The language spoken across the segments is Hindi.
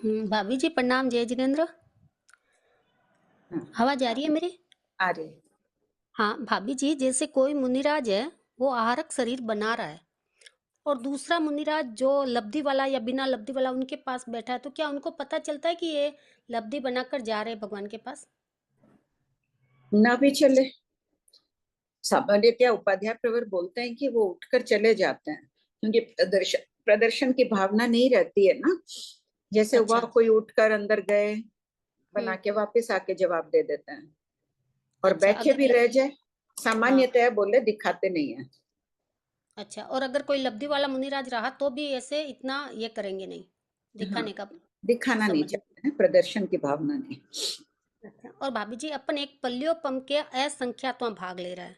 भाभी जी प्रणाम, जय जिनेन्द्र। हाँ, आवाज आ रही है मेरी? आ रही है। हाँ भाभी जी, जैसे कोई मुनिराज है, वो आहारक शरीर बना रहा है और दूसरा मुनिराज जो लब्धि वाला या बिना लब्धि वाला उनके पास बैठा है, तो क्या उनको पता चलता है कि ये लब्धि बनाकर जा रहे हैं भगवान के पास? ना भी चले, सामान्यतया उपाध्याय प्रवर बोलते हैं कि वो उठकर चले जाते हैं, क्योंकि प्रदर्शन प्रदर्शन की भावना नहीं रहती है ना। जैसे हुआ अच्छा। कोई उठकर अंदर गए, बना हम्म। के वापस आके जवाब दे देते हैं, और अच्छा बैठे भी अगर रह जाए, हाँ। सामान्यतया बोले दिखाते नहीं है। अच्छा, और अगर कोई लब्धि वाला मुनिराज रहा तो भी ऐसे इतना ये करेंगे नहीं, हाँ, दिखाने का दिखाना नहीं समझ। चाहते हैं, प्रदर्शन की भावना नहीं। अच्छा, और भाभी जी अपन एक पल्लियोपम के असंख्यातों भाग ले रहा है,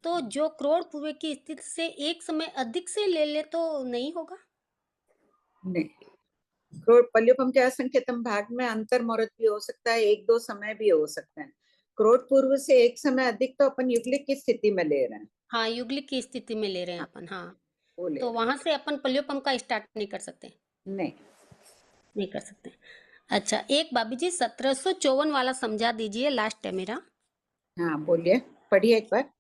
तो जो करोड़ पूर्व की स्थिति से एक समय अधिक से ले ले तो नहीं होगा? नहीं, करोड़पल्लियोपम के असंख्यतम भाग में अंतर मुहूर्त भी हो सकता है, एक दो समय भी हो सकते हैं। करोड़ पूर्व से एक समय अधिक तो अपन युगलिक की स्थिति में ले रहे हैं। हाँ, युगलिक की स्थिति में ले रहे हैं हाँ, अपन, हाँ। वो ले तो रहे वहां से अपन पल्लियोपम का स्टार्ट नहीं कर सकते? हैं। नहीं। नहीं कर सकते। अच्छा, एक भाभी जी 1754 वाला समझा दीजिए, लास्ट है मेरा। हाँ, बोलिए, पढ़िए एक बार।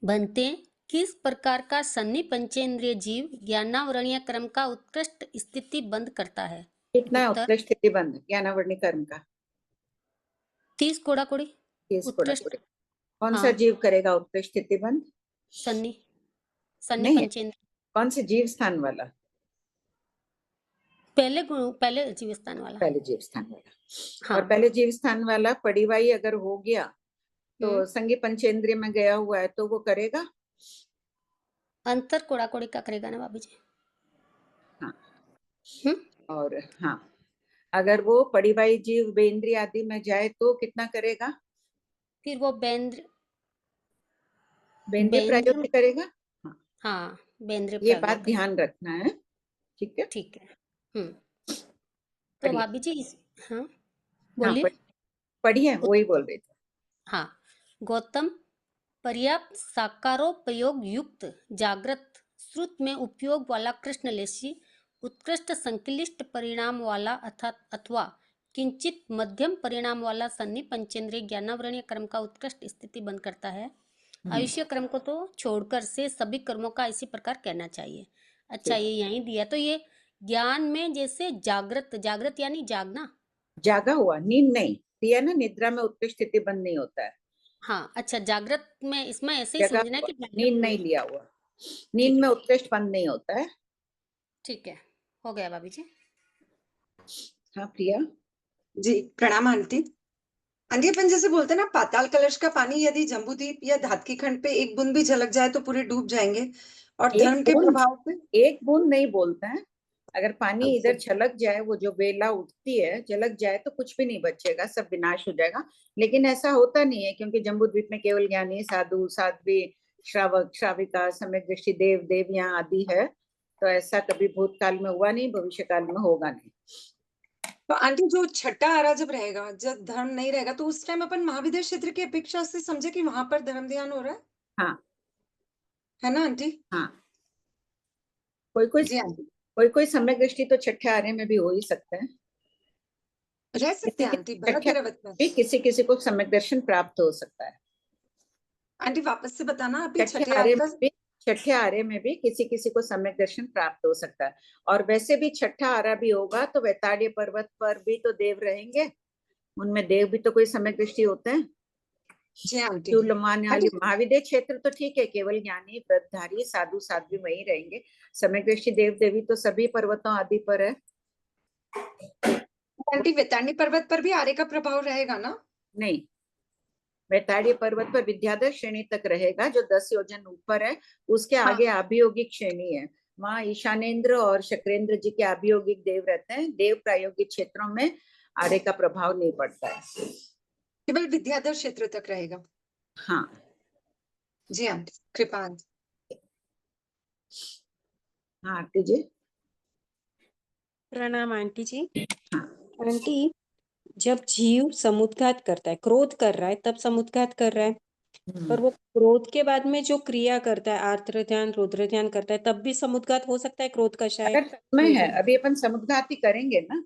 बनते किस प्रकार का सन्नि पंचेंद्रिय जीव ज्ञानावरणीय क्रम का उत्कृष्ट स्थिति बंद करता है? कितना है उत्तर उत्कृष्ट स्थिति बंध ज्ञानावरणी कर्म का? 30 कोड़ा कोड़ी। केस कोड़ा उत्कृष्ट। कोड़ी। कौन सा हाँ। जीव करेगा उत्कृष्ट स्थिति बंध? सन्नी। सन्नी नहीं है, पंचेंद्र। कौन से जीव स्थान वाला? पहले जीव स्थान वाला। पहले जीव स्थान वाला। और हाँ। पहले जीव स्थान वाला पड़ीवाई अगर हो गया हम्म। तो संगी पंचेंद्रिय में गया हुआ है तो वो करेगा। अंतर कोड़ा कोड़ी का करेगा ना भाभी जी? हाँ। हम्म। और हाँ, अगर वो पड़ीवाई जीव बेंद्रिय आदि में जाए तो कितना करेगा? फिर वो बेंद्र। बेंद्रिय बेंद्र। प्रायोगिक करेगा। हाँ, हाँ, बेंद्र ये प्राज्ञ बात करेगा। ध्यान रखना है। ठीक है। ठीक है। हम्म। तो पढ़िए। भाभी जी हाँ, हाँ, बोलिए। पढ़िए, वही उत- बोल रही थी। हाँ। गौतम, पर्याप्त साकारोपयोग युक्त जागृत श्रुत में उपयोग वाला कृष्णलेशी उत्कृष्ट संक्लिष्ट परिणाम वाला अथवा किंचित मध्यम परिणाम वाला सन्नि पंचेंद्रिय ज्ञानावरणीय कर्म का उत्कृष्ट स्थिति बंद करता है। हम्म, आयुष्य कर्म को तो छोड़कर से सभी कर्मों का इसी प्रकार कहना चाहिए। अच्छा, ठीक। ये यहीं दिया तो ये ज्ञान में जैसे जागृत, जागृत यानी जागना। जागा हुआ, नींद नहीं दिया ना, निद्रा में उत्कृष्ट स्थिति बंद नहीं होता है। हाँ, अच्छा जागृत में इसमें ऐसे ही जगा समझना है हुआ, कि जागृत नींद में। नहीं लिया हुआ। ठीक नींद में है। उत्कृष्ट बंद नहीं होता है। ठीक है, हो गया भाभी जी। हाँ प्रिया। जी, प्रणाम आंटी। आंटी, अपन जैसे बोलते हैं ना, पाताल कलश का पानी यदि जम्बूद्वीप या धातकीखंड पे एक बूंद भी झलक जाए तो पूरे डूब जाएंगे। और एक धर्म के बूंद, प्रभाव से। एक बूंद नहीं बोलते हैं। अगर पानी अच्छा। इधर छलक जाए, वो जो बेला उठती है झलक जाए तो कुछ भी नहीं बचेगा, सब विनाश हो जाएगा। लेकिन ऐसा होता नहीं है, क्योंकि जम्बूद्वीप में केवल ज्ञानी, साधु, साध्वी, श्रावक, श्राविका, सम्यक दृष्टि, देव, देवियां आदि है। तो ऐसा कभी भूतकाल में हुआ नहीं, भविष्य काल में होगा नहीं। तो आंटी, जो छठा आरा जब रहेगा, जब धर्म नहीं रहेगा, तो उस टाइम अपन महाविद्या क्षेत्र की अपेक्षा से समझे कि वहां पर धर्म ध्यान हो रहा हाँ। है ना आंटी? हाँ, कोई कोई जी आंटी। कोई कोई सम्यक दृष्टि तो छठे आरे में भी हो ही सकते हैं। रह सकते किसी हैं आंटी, किसी भरत छठे रेवत में। भी किसी किसी को सम्यक दर्शन प्राप्त हो सकता है। आंटी, वापस से बताना अभी छठे छठे आरे आरे में का। भी छठे आरे में भी किसी किसी को सम्यक दर्शन प्राप्त हो सकता है। और वैसे भी छठा आरा भी होगा तो वैताड़िय पर्वत पर भी तो देव रहेंगे, उनमें देव भी तो कोई सम्यक दृष्टि होते हैं। जी आंटी। चूलमान वाली आंटी, महाविद्य क्षेत्र तो ठीक है, केवल ज्ञानी, व्रतधारी, साधु, साध्वी वही रहेंगे। सम्यक दृष्टि देव देवी तो सभी पर्वतों आदि पर है। आंटी, वेतानी पर्वत पर भी आरे का प्रभाव रहेगा ना? नहीं, वैताड़िय पर्वत पर विद्याधर श्रेणी तक रहेगा, जो 10 योजन ऊपर है। उसके हाँ। आगे अभियोगिक श्रेणी है। वहां ईशानेन्द्र और शक्रेंद्र जी के अभियोगिक देव रहते हैं। देव प्रायोगिक क्षेत्रों में आर्य का प्रभाव नहीं पड़ता है। केवल विद्याधर क्षेत्र तक रहेगा। हाँ। जी आंटी, कृपा आंटी। हाँ आरती जी। प्रणाम आंटी जी। हाँ। आंटी, जब जीव समुद्घात करता है, क्रोध कर रहा है, तब समुद्घात कर रहा है। पर वो क्रोध के बाद में जो क्रिया करता है, आर्द्र ध्यान, रुद्र ध्यान करता है, तब भी समुद्घात हो सकता है, क्रोध कषाय अगर तन्मय है, अभी अपन समुद्घात ही करेंगे ना,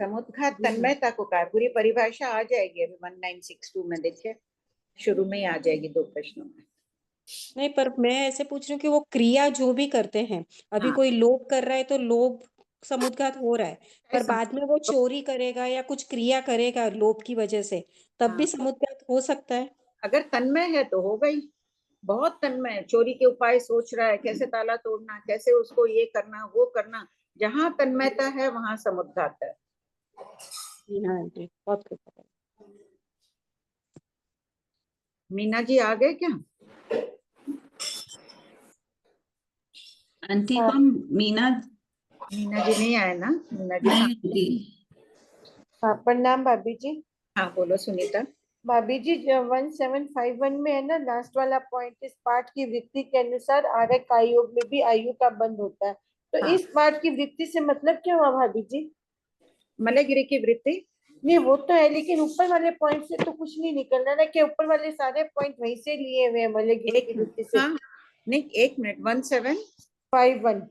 समुद्घात तन्मयता को कहा, पूरी परिभाषा आ जाएगी अभी 1962 में, देखिए शुरू में ही आ जाएगी 2 प्रश्नों में। नहीं, पर मैं ऐसे पूछ रही हूँ कि वो क्रिया जो भी करते हैं, अभी हाँ। कोई लोभ कर रहा है तो लोभ समुद्घात हो रहा है, पर समुद्घात बाद में वो चोरी करेगा या कुछ क्रिया करेगा लोभ की वजह से, तब भी हाँ। समुद्घात हो सकता है। अगर तन्मय है तो होगा ही, बहुत तन्मय है, चोरी के उपाय सोच रहा है, कैसे ताला तोड़ना, कैसे उसको ये करना वो करना, जहां तन्मयता है वहां समुद्घात है। जी हाँ जी, बहुत खूब। मीना जी आ गए क्या? आंटी हाँ। को मीना मीना जी नहीं आए ना? मीना जी नहीं होती। हाँ, प्रणाम भाभी जी। हाँ बोलो सुनीता। भाभी जी, जो 1751 में है ना, लास्ट वाला पॉइंट, इस पाठ की वृत्ति के अनुसार आरक आयोग में भी आयु का बंध होता है, तो हाँ। इस पाठ की वृत्ति से मतलब क्या हुआ भाभी जी? मलयगिरी की वृत्ति। नहीं, वो तो है, लेकिन ऊपर वाले पॉइंट से तो कुछ नहीं निकल रहा ना, कि ऊपर वाले सारे पॉइंट वहीं से लिए हुए हैं, मलयगिरी की वृत्ति से। हाँ नहीं, एक मिनट, 51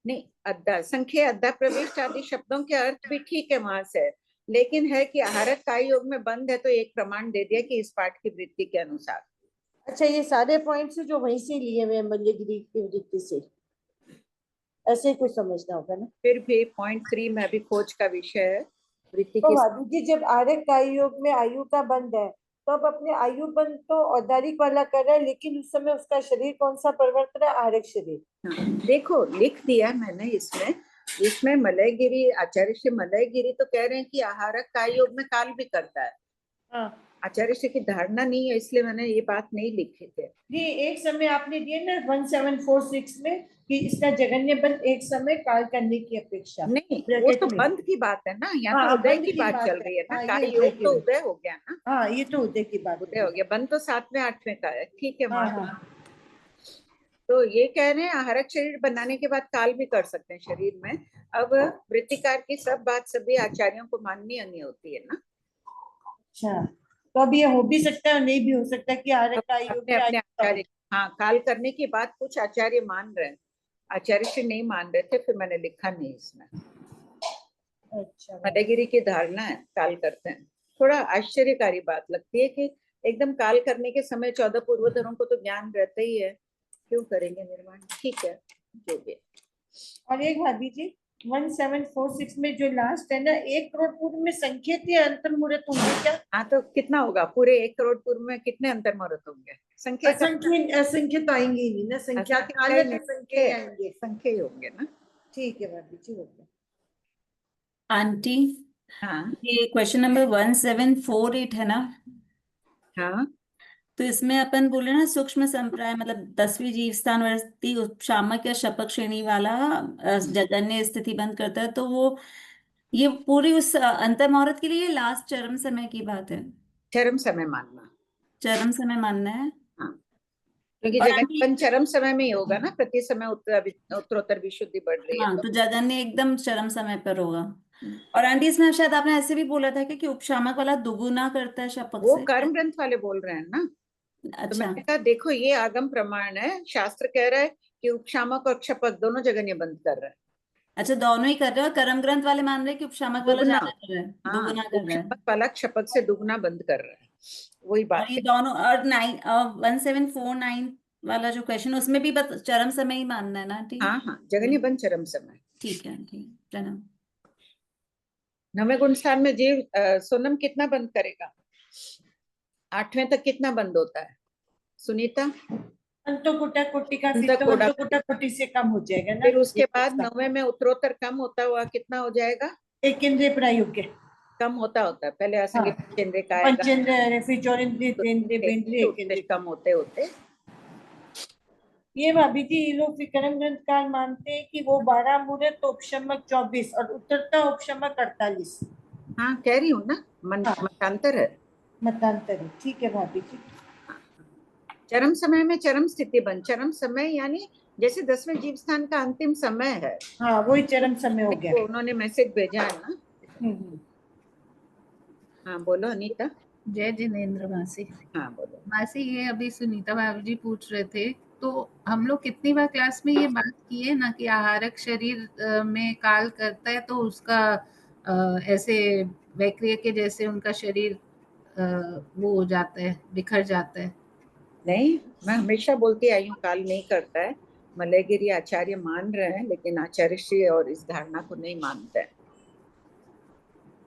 नहीं, अद्दा संख्या, अद्दा प्रविष्ट आदि शब्दों के अर्थ भी ठीक है वहां से, लेकिन है कि आहारक का योग में बंद है, तो एक प्रमाण दे दिया कि इस पाठ की वृत्ति के अनुसार। अच्छा, ये सारे पॉइंट्स जो वहीं से लिए हुए हैं मलयगिरी की वृत्ति से, ऐसे ही कुछ समझना होगा ना। फिर भी .3 में अभी खोज का विषय है वृत्ति तो की। भाभी जी, जब आरक का योग में आयु का बंध है, तो अब अपने आयु बंध तो औदारिक वाला कर रहा है, लेकिन उस समय उसका शरीर कौन सा परिवर्तन है? आरक शरीर। हाँ, देखो लिख दिया मैंने इसमें मलयगिरी, आचार्य श्री मलयगिरी तो कह रहे हैं कि आहारक का योग में काल भी करता है। हाँ, आचार्य श्री की धारणा नहीं है, इसलिए मैंने ये बात नहीं लिखी थी। ये एक समय आपने दिए ना 1746 में, कि इसका जगन्य बंध एक समय काल करने की अपेक्षा। नहीं, वो ब्रैकेट तो में। बंद की बात है ना, यहाँ हाँ, तो उदय बंध की की बात बात चल है। रही है ना। हाँ, ये काय उदय योग की तो बात। उदय हो गया ना, हाँ, ये तो उदय की बात उदय हो गया, बंद तो 7वें 8वें का है, ठीक है। हाँ माँ हाँ। तो ये कह रहे हैं आहारक शरीर बनाने के बाद काल भी कर सकते हैं शरीर में। अब वृत्तिकार की सब बात सभी आचार्यों को माननी नहीं होती है ना। अच्छा, तो अब ये हो भी सकता है और नहीं भी हो सकता कि आरक का योग अपने में अपने आयु का आचार्य, हाँ, काल करने की बात कुछ आचार्य मान रहे हैं, आचार्य श्री नहीं मान रहे थे, फिर मैंने लिखा नहीं इसमें। बंध। अच्छा, मलयगिरी की धारणा है काल करते हैं। थोड़ा आश्चर्यकारी बात लगती है कि एकदम काल करने के समय 14 पूर्वधरों को तो ज्ञान रहता ही है, क्यों करेंगे निर्माण, ठीक है जो भी। और एक भाभी जी, 1746 में जो लास्ट है ना, 1 करोड़ पूर्व में संकेत या अंतर मुहूर्त होंगे क्या? हाँ तो कितना होगा, पूरे 1 करोड़ पूर्व में कितने अंतर मुहूर्त होंगे? संख्या का असंख्य तो आएंगे ही नहीं ना, संख्या काल है तो संख्या ही आएंगे। संख्या ही होंगे ना। ठीक है भाभी जी, हो गया। आंटी हाँ ये क्वेश्चन नंबर 1748 है ना, हाँ तो इसमें अपन बोले ना सूक्ष्म संप्राय मतलब 10वीं जीव स्थान वर्ती उपशामक या शपक श्रेणी वाला जगन्य स्थिति बंद करता है, तो वो ये पूरी उस अंतर मुहूर्त के लिए लास्ट चरम समय की बात है, चरम समय मानना। चरम समय मानना है। हाँ, क्योंकि और आंटी जगन चरम समय में ही होगा ना, प्रति समय उत्तरोत्तर विशुद्धि बढ़ रही है हाँ, तो। तो जगन्य एकदम चरम समय पर होगा। और आंटी इसमें शायद आपने ऐसे भी बोला था कि उपशामक वाला दुगुना करता है शपक वो से। कर्म ग्रंथ वाले बोल रहे हैं ना, तो अच्छा मैंने कहा देखो ये आगम प्रमाण है, शास्त्र कह रहा है कि उपशामक और क्षपक दोनों जगह निबंध कर रहे हैं। अच्छा, दोनों ही कर रहे हैं, और कर्म ग्रंथ वाले मान रहे हैं कि उपशामक वाला दुगना, ज्यादा कर रहा है, हाँ, दुगुना कर रहा है। उपशामक वाला क्षपक से दुगना बंद कर रहा है, वही और बात ये है। दोनों और 1749 वाला जो क्वेश्चन उसमें भी बस चरम समय ही मानना है ना, ठीक। हाँ हाँ, जगन्य बंद चरम समय। ठीक है, ठीक, प्रणाम। 9वें गुण स्थान में जीव सोनम कितना बंद करेगा? 8वें तक कितना बंद होता है सुनीता? अंतोकुटा कोटि का अंतः तो कोटा, अंतकुटा कोटि से कम हो जाएगा ना। फिर उसके बाद 9वें में उत्तरोत्तर कम होता हुआ कितना हो जाएगा? एक केंद्रीय प्रायोग्य। कम होता होता है, पहले हाँ, असंगीत केंद्र का आएगा, पंचेंद्र, फिर चौरेंद्रिय, द्विंद्रिय, बेंद्रिय, एकेंद्रिय। कम होते होते। ये भाभी जी, ये लोग विक्रम ग्रंथकार मानते हैं कि वो 12 मुहूर्त तो उपशमक 24 और उत्तरता उपशमक 48। हाँ कह रही हूँ ना, हाँ, मतांतर है। मतांतर है, ठीक है भाभी जी। चरम समय में चरम स्थिति बन, चरम समय यानी जैसे 10वें जीव स्थान का अंतिम समय है, हाँ, वही चरम समय हो गया। उन्होंने मैसेज भेजा है ना। हम्म। हाँ बोलो अनीता। जय जिनेन्द्र मासी। हाँ बोलो। मासी, ये अभी सुनीता भाभी जी पूछ रहे थे, तो हम लोग कितनी बार क्लास में ये बात की है ना कि आहारक शरीर में काल करता है, तो उसका ऐसे वैक्रिय के जैसे उनका शरीर वो हो जाता है, बिखर जाता है। नहीं, मैं हमेशा बोलती आई हूँ काल नहीं करता है। मलयगिरी आचार्य मान रहे हैं, लेकिन आचार्य श्री और इस धारणा को नहीं मानते हैं।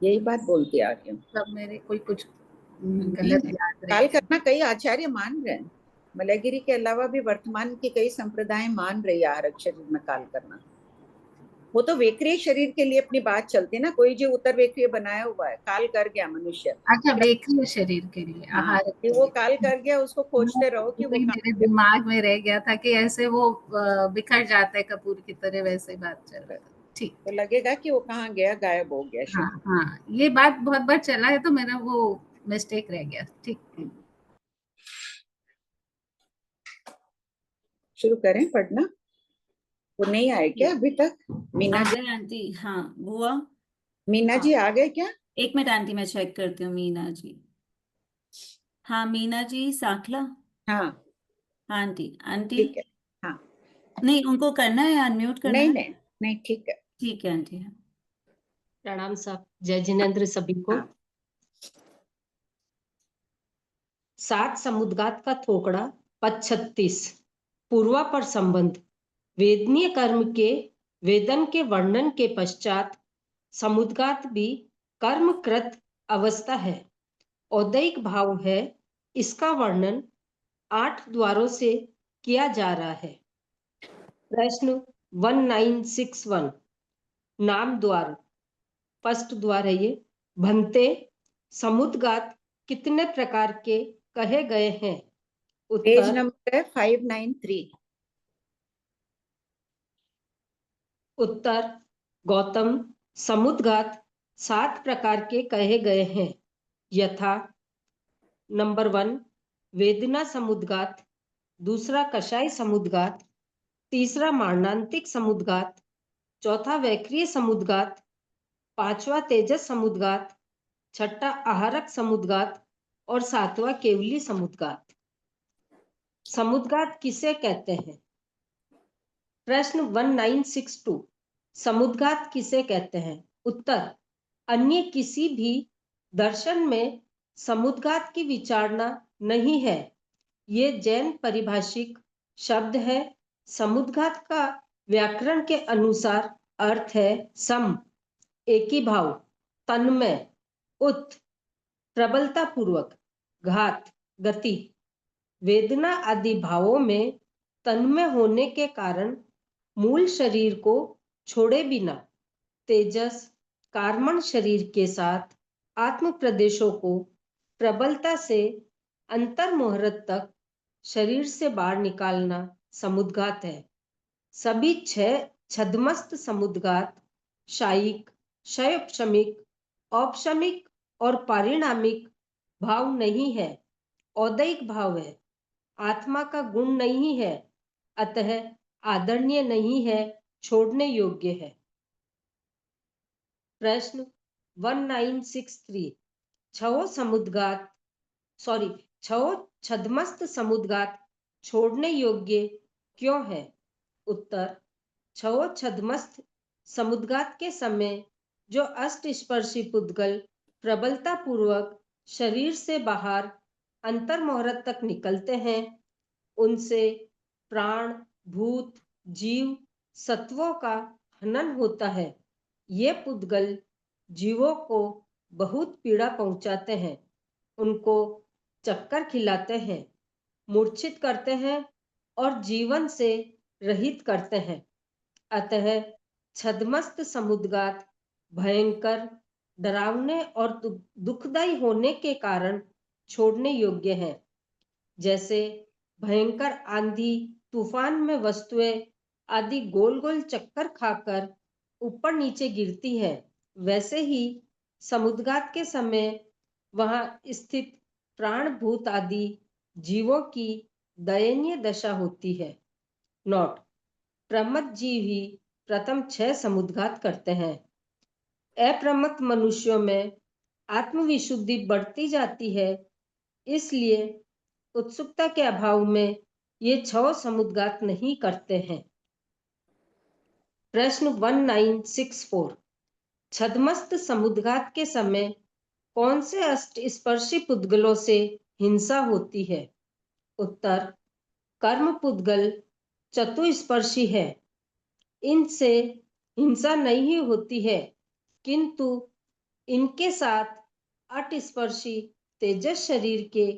यही बात बोलती आ रही हूँ। तब मेरे कोई कुछ गलत याद काल रहे। करना कई आचार्य मान रहे हैं। मलयगिरी के अलावा भी वर्तमान के कई संप्रदाय मान रही है आहारक शरीर में काल करना। वो तो वेक्रिय शरीर के लिए अपनी बात चलती है ना, कोई जो उत्तर वेक्रिय बनाया हुआ है, काल कर गया मनुष्य। अच्छा, वैक्रिय शरीर के लिए, हाँ, आहारक कि के वो लिए। काल कर गया, उसको खोजते रहो कि वो वही मेरे दिमाग में रह गया था कि ऐसे वो बिखर जाता है कपूर की तरह, वैसे बात चल रहा था। ठीक। तो लगेगा कि वो कहाँ गया, गायब हो गया हाँ शरीर। हाँ, ये बात बहुत बार चला है, तो मेरा वो मिस्टेक रह गया। ठीक। शुरू करें पढ़ना? वो नहीं आए क्या अभी तक? मीना आ जी, गए आंटी। हाँ बुआ। मीना हाँ जी आ गए क्या? एक मिनट आंटी, मैं चेक करती हूँ। मीना जी, हाँ मीना जी साखला। हाँ हाँ आंटी। आंटी ठीक है। हाँ, नहीं, उनको करना है, अनम्यूट करना नहीं है। नहीं नहीं, ठीक है। ठीक है आंटी। प्रणाम साहब। जय जिनेन्द्र सभी को। हाँ, 7 समुद्गात का थोकड़ा, पद 36। पूर्वा पर संबंध। वेदनीय कर्म के वेदन के वर्णन के पश्चात समुद्गात भी कर्मकृत अवस्था है, औदैहिक भाव है। इसका वर्णन 8 द्वारों से किया जा रहा है। प्रश्न 1961। नाम द्वार। फर्स्ट द्वार है ये। भन्ते समुद्गात कितने प्रकार के कहे गए हैं? पेज उत्तर। नंबर है 593। उत्तर गौतम, समुद्गात 7 प्रकार के कहे गए हैं, यथा नंबर 1 वेदना समुद्गात, दूसरा कषाय समुद्गात, तीसरा मारणांतिक समुद्गात, चौथा वैक्रिय समुद्गात, पांचवा तेजस समुद्गात, छठा आहारक समुद्गात और सातवां केवली समुद्गात। समुद्गात किसे कहते हैं? प्रश्न 1962। समुद्गात किसे कहते हैं? उत्तर अन्य किसी भी दर्शन में समुद्गात की विचारणा नहीं है। ये जैन परिभाषिक शब्द है। समुद्गात का व्याकरण के अनुसार अर्थ है सम, एक ही भाव, तन्मय, उत, प्रबलता पूर्वक, घात, गति। वेदना आदि भावों में तन्मय होने के कारण मूल शरीर को छोड़े बिना तेजस कार्मण शरीर के साथ आत्म प्रदेशों को प्रबलता से अंतर्मुहूर्त तक शरीर से बाहर निकालना समुद्गात है। सभी 6 छद्मस्त समुद्गात शायिक, क्षयोपशमिक, औपशमिक और पारिणामिक भाव नहीं है, औदैहिक भाव है। आत्मा का गुण नहीं है, अतः आदरणीय नहीं है, छोड़ने योग्य है। प्रश्न 1963। छो छद्मस्त समुद्गात छोड़ने योग्य क्यों है? उत्तर छो छद्मस्त समुद्गात के समय जो अष्टस्पर्शी पुद्गल प्रबलता पूर्वक शरीर से बाहर अंतर्मुहूर्त तक निकलते हैं, उनसे प्राण, भूत, जीव, सत्वों का हनन होता है। ये पुद्गल जीवों को बहुत पीड़ा पहुंचाते हैं, उनको चक्कर खिलाते हैं, मूर्छित करते हैं और जीवन से रहित करते हैं। अतः छद्मस्त समुद्गात भयंकर, डरावने और दुखदायी होने के कारण छोड़ने योग्य है। जैसे भयंकर आंधी तूफान में वस्तुएं आदि गोल गोल चक्कर खाकर ऊपर नीचे गिरती है, वैसे ही समुद्गात के समय वहां स्थित प्राण, भूत आदि जीवों की दयनीय दशा होती है। नोट: प्रमत्त जीव ही प्रथम 6 समुद्गात करते हैं। अप्रमत्त मनुष्यों में आत्मविशुद्धि बढ़ती जाती है, इसलिए उत्सुकता के अभाव में ये 6 समुद्घात नहीं करते हैं। प्रश्न 1964, छद्मस्त समुद्घात के समय कौन से अष्टस्पर्शी पुद्गलों से हिंसा होती है? उत्तर, कर्म पुद्गल चतुस्पर्शी है, इनसे हिंसा नहीं होती है, किंतु इनके साथ अटस्पर्शी तेजस शरीर के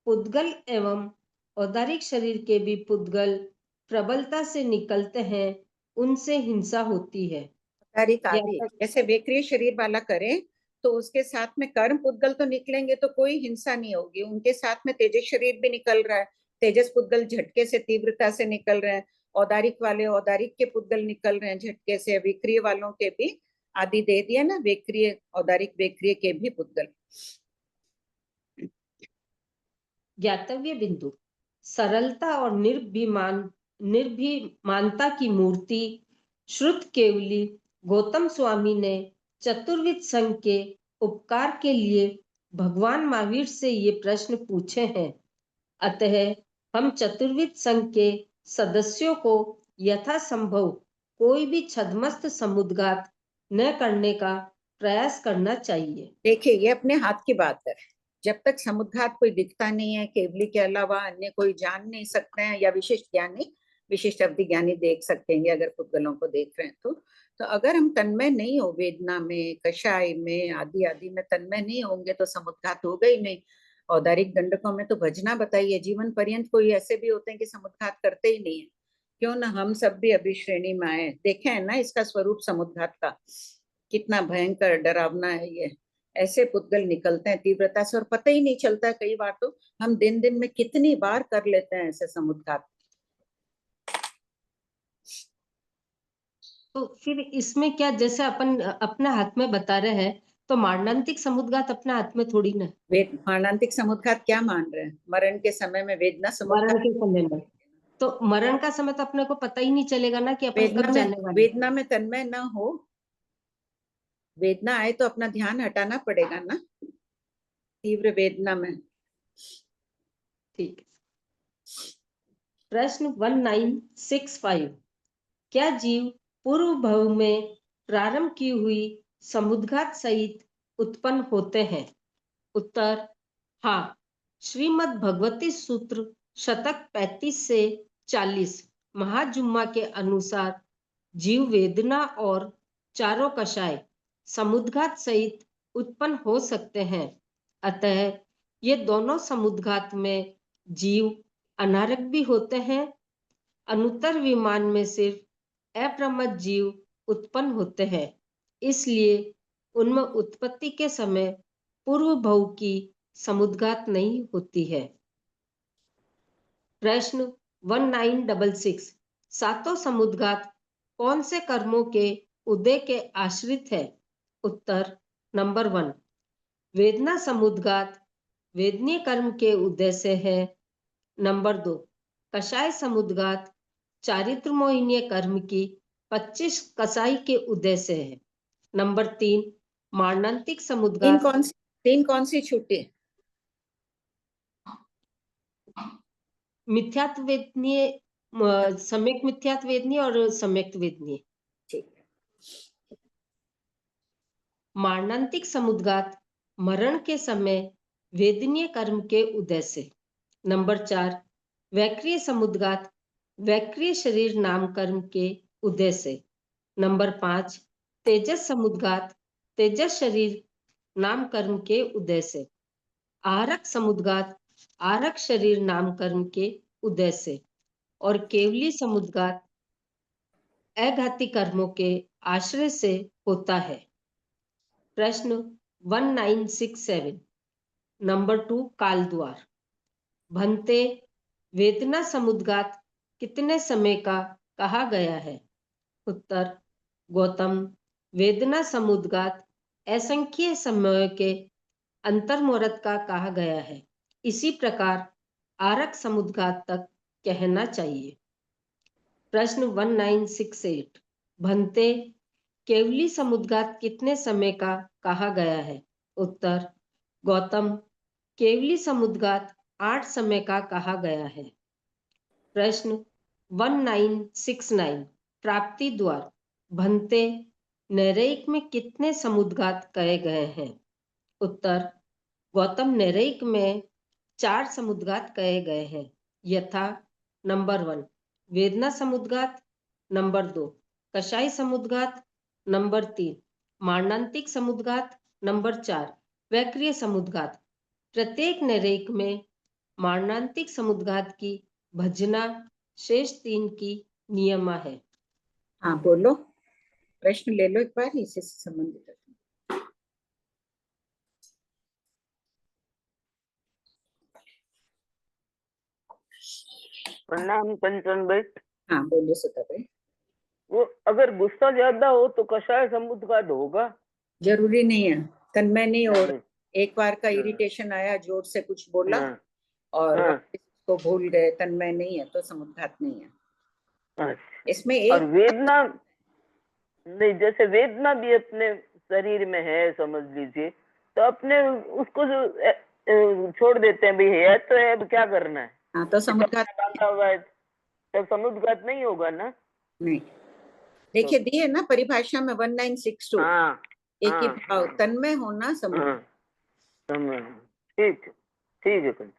पुद्गल एवं औदारिक शरीर के भी पुद्गल प्रबलता से निकलते हैं, उनसे हिंसा होती है। औदारिक आदि जैसे वेक्रिय शरीर वाला करे तो उसके साथ में कर्म पुद्गल तो निकलेंगे तो कोई हिंसा नहीं होगी, उनके साथ में तेजस शरीर भी निकल रहा है, तेजस पुद्गल झटके से तीव्रता से निकल रहे हैं, औदारिक वाले औदारिक के पुद्गल निकल रहे हैं झटके से, विक्रिय वालों के भी आदि दे दिया ना, वेक्रिय औदारिक वेक्रिय के भी पुद्गल। ज्ञातव्य बिंदु, सरलता और निर्भीमानता की मूर्ति श्रुत केवली गौतम स्वामी ने चतुर्विद संघ के उपकार के लिए भगवान महावीर से ये प्रश्न पूछे हैं। अतः हम चतुर्विद संघ के सदस्यों को यथासंभव कोई भी छद्मस्त समुद्घात न करने का प्रयास करना चाहिए। देखिए ये अपने हाथ की बात है, जब तक समुद्घात कोई दिखता नहीं है, केवली के अलावा अन्य कोई जान नहीं सकते हैं, या विशिष्ट ज्ञानी विशिष्ट अवधि ज्ञानी देख सकते हैं अगर पुद्गलों को देख रहे हैं तो अगर हम तन्मय नहीं हो वेदना में, कषाय में, आदि आदि में तन्मय नहीं होंगे तो समुद्घात होगा ही नहीं। औदारिक दंडकों में तो भजना बताइए, जीवन पर्यंत कोई ऐसे भी होते हैं कि समुद्घात करते ही नहीं है, क्यों ना हम सब भी अभी श्रेणी में आए, देखे है ना इसका स्वरूप समुद्घात का कितना भयंकर डरावना है। ये ऐसे पुद्गल निकलते हैं तीव्रता से और पता ही नहीं चलता है, कई बार तो हम दिन दिन में कितनी बार कर लेते हैं ऐसे समुद्घात। तो फिर इसमें क्या, जैसे अपन अपने हाथ में बता रहे हैं, तो मारणांतिक समुद्घात अपने हाथ में थोड़ी ना। मारणांतिक समुद्घात क्या मान रहे हैं? मरण के समय में वेदना मरण समुद्घात, के समय में तो मरण का समय तो अपने को पता ही नहीं चलेगा ना कि अपन कब जाने वाले। वेदना में तन्मय न हो, वेदना आए तो अपना ध्यान हटाना पड़ेगा ना तीव्र वेदना में। ठीक है। प्रश्न 1965, क्या जीव पूर्व भव में प्रारंभ की हुई समुद्घात सहित उत्पन्न होते हैं? उत्तर, हाँ। श्रीमद् भगवती सूत्र शतक 35 से 40 महाजुम्मा के अनुसार जीव वेदना और चारों कषाय समुद्घात सहित उत्पन्न हो सकते हैं। अतः ये दोनों समुद्घात में जीव अनारक भी होते हैं। अनुत्तर विमान में सिर्फ अप्रमद जीव उत्पन्न होते हैं, इसलिए उनमें उत्पत्ति के समय पूर्व भव की समुद्घात नहीं होती है। प्रश्न 1966, सातों समुद्घात कौन से कर्मों के उदय के आश्रित है? उत्तर, नंबर 1 वेदना समुद्घात वेदनीय कर्म के उदय से है। नंबर 2 कषाय समुद्घात चारित्र मोहिनीय कर्म की 25 कसाई के उदय से है। नंबर 3 मारणांतिक समुद्घात तीन कौन सी छूटी? मिथ्यात्व वेदनीय, सम्यक मिथ्यात्व वेदनीय और सम्यक वेदनीय। ठीक। मारणांतिक समुद्घात मरण के समय वेदनीय कर्म के उदय से। नंबर 4 वैक्रिय समुद्घात वैक्रिय शरीर नाम कर्म के उदय से। नंबर 5 तेजस समुद्घात तेजस शरीर नाम कर्म के उदय से। आरक समुद्घात आरक शरीर नाम कर्म के उदय से। और केवली समुद्घात अघाती कर्मों के आश्रय से होता है। प्रश्न 1967, नंबर 2 काल द्वार। भंते वेदना समुद्घात कितने समय का कहा गया है? उत्तर, गौतम वेदना समुद्घात असंख्य समय के अंतर्मुहूर्त का कहा गया है। इसी प्रकार आरक समुद्घात तक कहना चाहिए। प्रश्न 1968, भंते केवली समुद्घात कितने समय का कहा गया है? उत्तर गौतम, केवली समुद्घात 8 समय का कहा गया है। प्रश्न 1969 प्राप्ति द्वार भन्ते नैरेयिक में कितने समुद्घात कहे गए हैं? उत्तर गौतम, नैरेयिक में 4 समुद्घात कहे गए हैं, यथा नंबर 1 वेदना समुद्घात, नंबर 2 कषाय समुद्घात, नंबर 3 मारणांतिक समुद्घात, नंबर 4 वैक्रिय समुद्घात। प्रत्येक नैरेयिक में मारणांतिक समुद्घात की भजना शेष 3 की नियमा है। हाँ बोलो, प्रश्न ले लो एक बार, इसी से संबंधित है। प्रणाम कंचन बेट। हाँ बोलिए सुता भाई। वो अगर गुस्सा ज्यादा हो तो कषाय समुद्घात होगा? जरूरी नहीं है, तन्मय नहीं हो। हाँ, एक बार का हाँ, इरिटेशन आया, जोर से कुछ बोला हाँ, और हाँ, वापस उसको भूल गए, तन्मय नहीं है तो समुद्घात नहीं है। अच्छा। इसमें और एक वेदना नहीं, जैसे वेदना भी अपने शरीर में है समझ लीजिए, तो अपने उसको छोड़ देते हैं, भाई है तो है, अब क्या करना है। हाँ तो समुद्घात बांधा हुआ है तो समुद्घात नहीं होगा ना। नहीं। देखिए दिए ना परिभाषा में 1962, हाँ, एक ही हाँ, भाव हाँ, तन्मय होना समुद्घात। हाँ, ठीक है, ठीक है कंचन।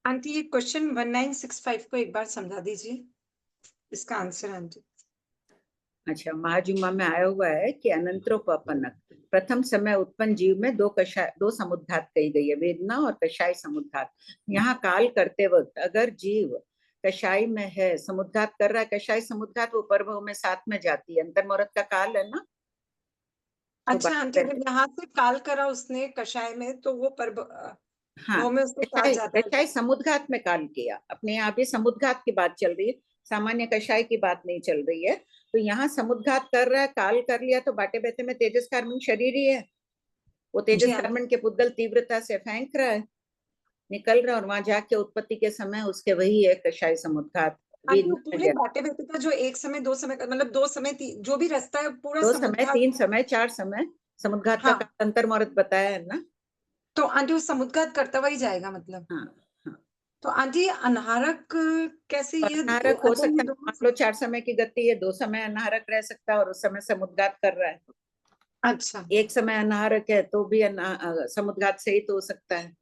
आंटी ये क्वेश्चन 1965 को एक बार समझा दीजिए, इसका आंसर आंटी। अच्छा, महाजुमा में आया हुआ है कि अनंतरोपपन्नक प्रथम समय उत्पन्न जीव में दो समुद्घात कही गई है, वेदना और कषाय समुद्घात। यहाँ काल करते वक्त अगर जीव कषाय में है, समुद्घात कर रहा है, कषाय समुद्घात वो पर्व में साथ में जाती है, अंतर्मुहूर्त का काल है ना। तो अच्छा आंटी, अगर यहाँ से काल करा उसने कषाय में तो वो हाँ, में उसके साथ जाता है। कषाय समुद्घात में काल किया, अपने यहाँ पे समुद्घात की बात चल रही है, सामान्य कषाय की बात नहीं चल रही है। तो यहाँ समुद्घात कर रहा है, काल कर लिया, तो बाटे बेते में तेजस कार्बन शरीर ही है, वो तेजस जी हाँ। कार्बन के पुद्गल तीव्रता से फेंक रहा है, निकल रहा है, और वहां जाके उत्पत्ति के समय उसके वही है कषाय समुद्घात। आंटी वो पूरे बाटे बेटे का जो एक समय दो समय मतलब 2 समय जो भी रास्ता है पूरा 2 समय समुद्घात। 3 समय 4 समय समुद्घात हाँ। का अंतर्मुहूर्त बताया है ना। तो आंटी वो समुद्घात करता हुआ ही जाएगा मतलब। हाँ हाँ, तो आंटी अनाहरक कैसे ये अनाहरक हो अगर ये सकता है, दोनों मान लो 4 समय की गति है, 2 समय अनाहरक रह सकता है और उस समय समुद्घात कर रहा है। अच्छा एक समय अनाहरक है तो भी समुद्घात से ही तो हो सकता है।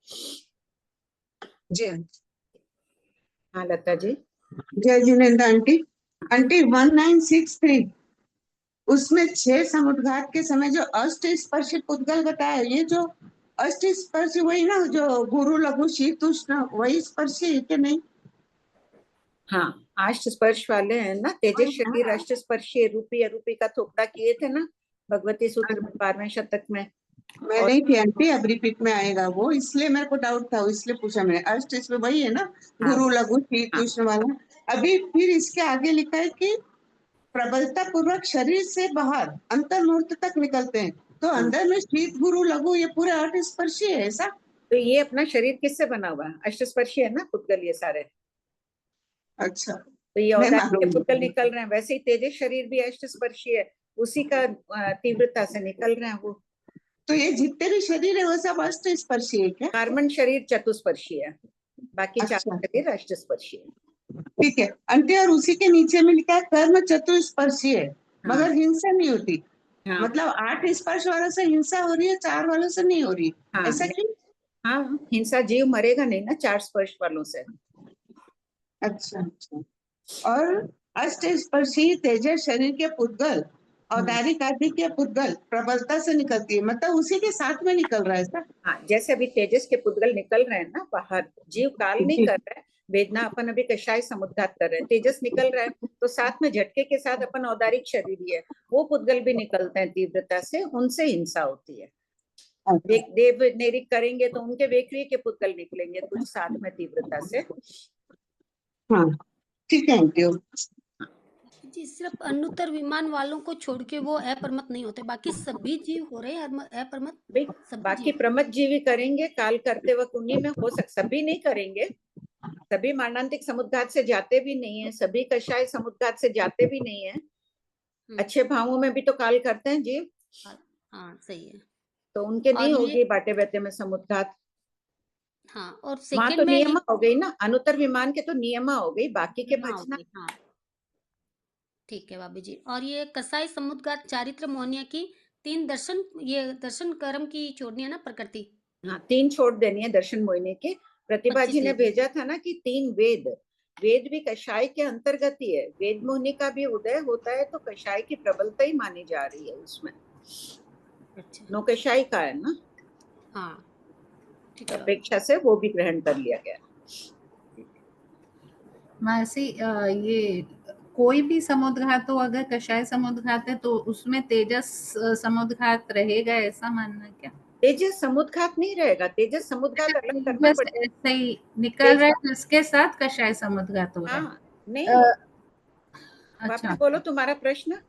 जी आंटी। हाँ लता जी। जय जिनेन्द्र आंटी। आंटी 1963 उसमें 6 समुद्घात के समय जो अष्ट स्पर्शी पुद्गल बताया, ये जो अष्ट स्पर्शी वही ना, जो गुरु लघु शीतुष्ण वही स्पर्शी है कि नहीं? हाँ, अष्ट स्पर्श वाले हैं ना, तेजस शरीर अष्ट स्पर्शी, रूपी अरूपी का थोपड़ा किए थे ना भगवती सूत्र में 12वें शतक में। मैं नहीं थी आंटी, अब रिपीट में आएगा वो, इसलिए मेरे को डाउट था, इसलिए पूछा मैंने। अष्ट इसमें वही है ना, हाँ, गुरु लघु शीतुष्ण वाला। अभी फिर इसके आगे लिखा है कि प्रबलता पूर्वक शरीर से बाहर अंतर्मुहूर्त तक निकलते हैं, तो अंदर में शीत गुरु लघु ये पूरे 8 स्पर्शी है ऐसा? तो ये अपना शरीर किससे बना हुआ है? अष्ट स्पर्शी है ना पुद्गल ये सारे। अच्छा, तो ये मैं औदार्य के पुद्गल मालूम। निकल रहे हैं, वैसे ही तेजस शरीर भी अष्ट स्पर्शी है, उसी का तीव्रता से निकल रहे हैं वो। तो ये जितने भी शरीर है वो सब अष्ट स्पर्शी है क्या? कार्बन शरीर चतुस्पर्शी है, बाकी 4 अच्छा शरीर अष्ट स्पर्शी है। ठीक है आंटी, और उसी के नीचे में लिखा है कर्म चतुस्पर्शी है, हाँ, मगर हिंसा नहीं होती। हाँ, मतलब 8 स्पर्श वालों से हिंसा हो रही है, 4 वालों से नहीं हो रही, हाँ, ऐसा क्यों? हाँ, हिंसा जीव मरेगा नहीं ना 4 स्पर्श वालों से। अच्छा अच्छा। और अष्ट स्पर्शी तेजस शरीर के पुद्गल औदारिक आदि के पुद्गल प्रबलता से निकलती है, मतलब उसी के साथ में निकल रहा है ऐसा? हाँ, जैसे अभी तेजस के पुद्गल निकल रहे हैं ना बाहर, जीव काल नहीं कर रहे हैं, वेदना अपन अभी कषाय समुद्घात कर रहे हैं, तेजस निकल रहा है, तो साथ में झटके के साथ अपन औदारिक शरीर है, वो पुद्गल भी निकलते हैं तीव्रता से, उनसे हिंसा होती है। देव नेरिक करेंगे तो उनके वेक्रिय के पुद्गल निकलेंगे कुछ साथ में तीव्रता से। हाँ ठीक है आंटी। जी, सिर्फ अनुत्तर विमान वालों को छोड़ के वो अपरमत नहीं होते, बाकी सभी जीव हो रहे हैं अपरमत। सभी बाकी जीव। प्रमत जीवी करेंगे काल करते वक्त, उन्हीं में हो सकता, सभी नहीं करेंगे, सभी मारणांतिक समुद्घात से जाते भी नहीं है, सभी कषाय समुद्घात से जाते भी नहीं है, अच्छे भावों में भी तो काल करते हैं जीव। हाँ सही है। तो उनके नहीं और ये होगी बाटे बेटे में समुद्घात। हाँ, और वहां तो सेकंड में नियमा हो गई ना, अनुत्तर विमान के तो नियमा हो गई, बाकी के हाँ बचना। होगी, हाँ ठीक है भाभी जी। और ये कसाई समुद्घात चारित्र मोहनिया की 3 दर्शन, ये दर्शन कर्म की छोड़नी है ना प्रकृति। हाँ 3 छोड़ देनी है दर्शन मोहिनी के। प्रतिभा 25 जी ने लेनी है। भेजा था ना कि 3 वेद, वेद भी कषाय के अंतर्गत ही है। वेद मोहिनी का भी उदय होता है तो कषाय की प्रबलता ही मानी जा रही है उसमें, अच्छा नो कषाय का है ना, हाँ ठीक है भाभी। अपेक्षा से वो भी ग्रहण कर लिया गया। मासी ये कोई भी समुद्घात हो, अगर कषाय समुद्घात है तो उसमें तेजस समुद्घात रहेगा, ऐसा मानना है क्या? तेजस समुद्घात नहीं रहेगा, तेजस समुद्घात अलग करना तेजस पड़ेगा। ऐसे ही निकल रहा है जिसके साथ कषाय समुद्घात हो रहा है। हाँ नहीं, अच्छा वापस बोलो तुम्हारा प्रश्न।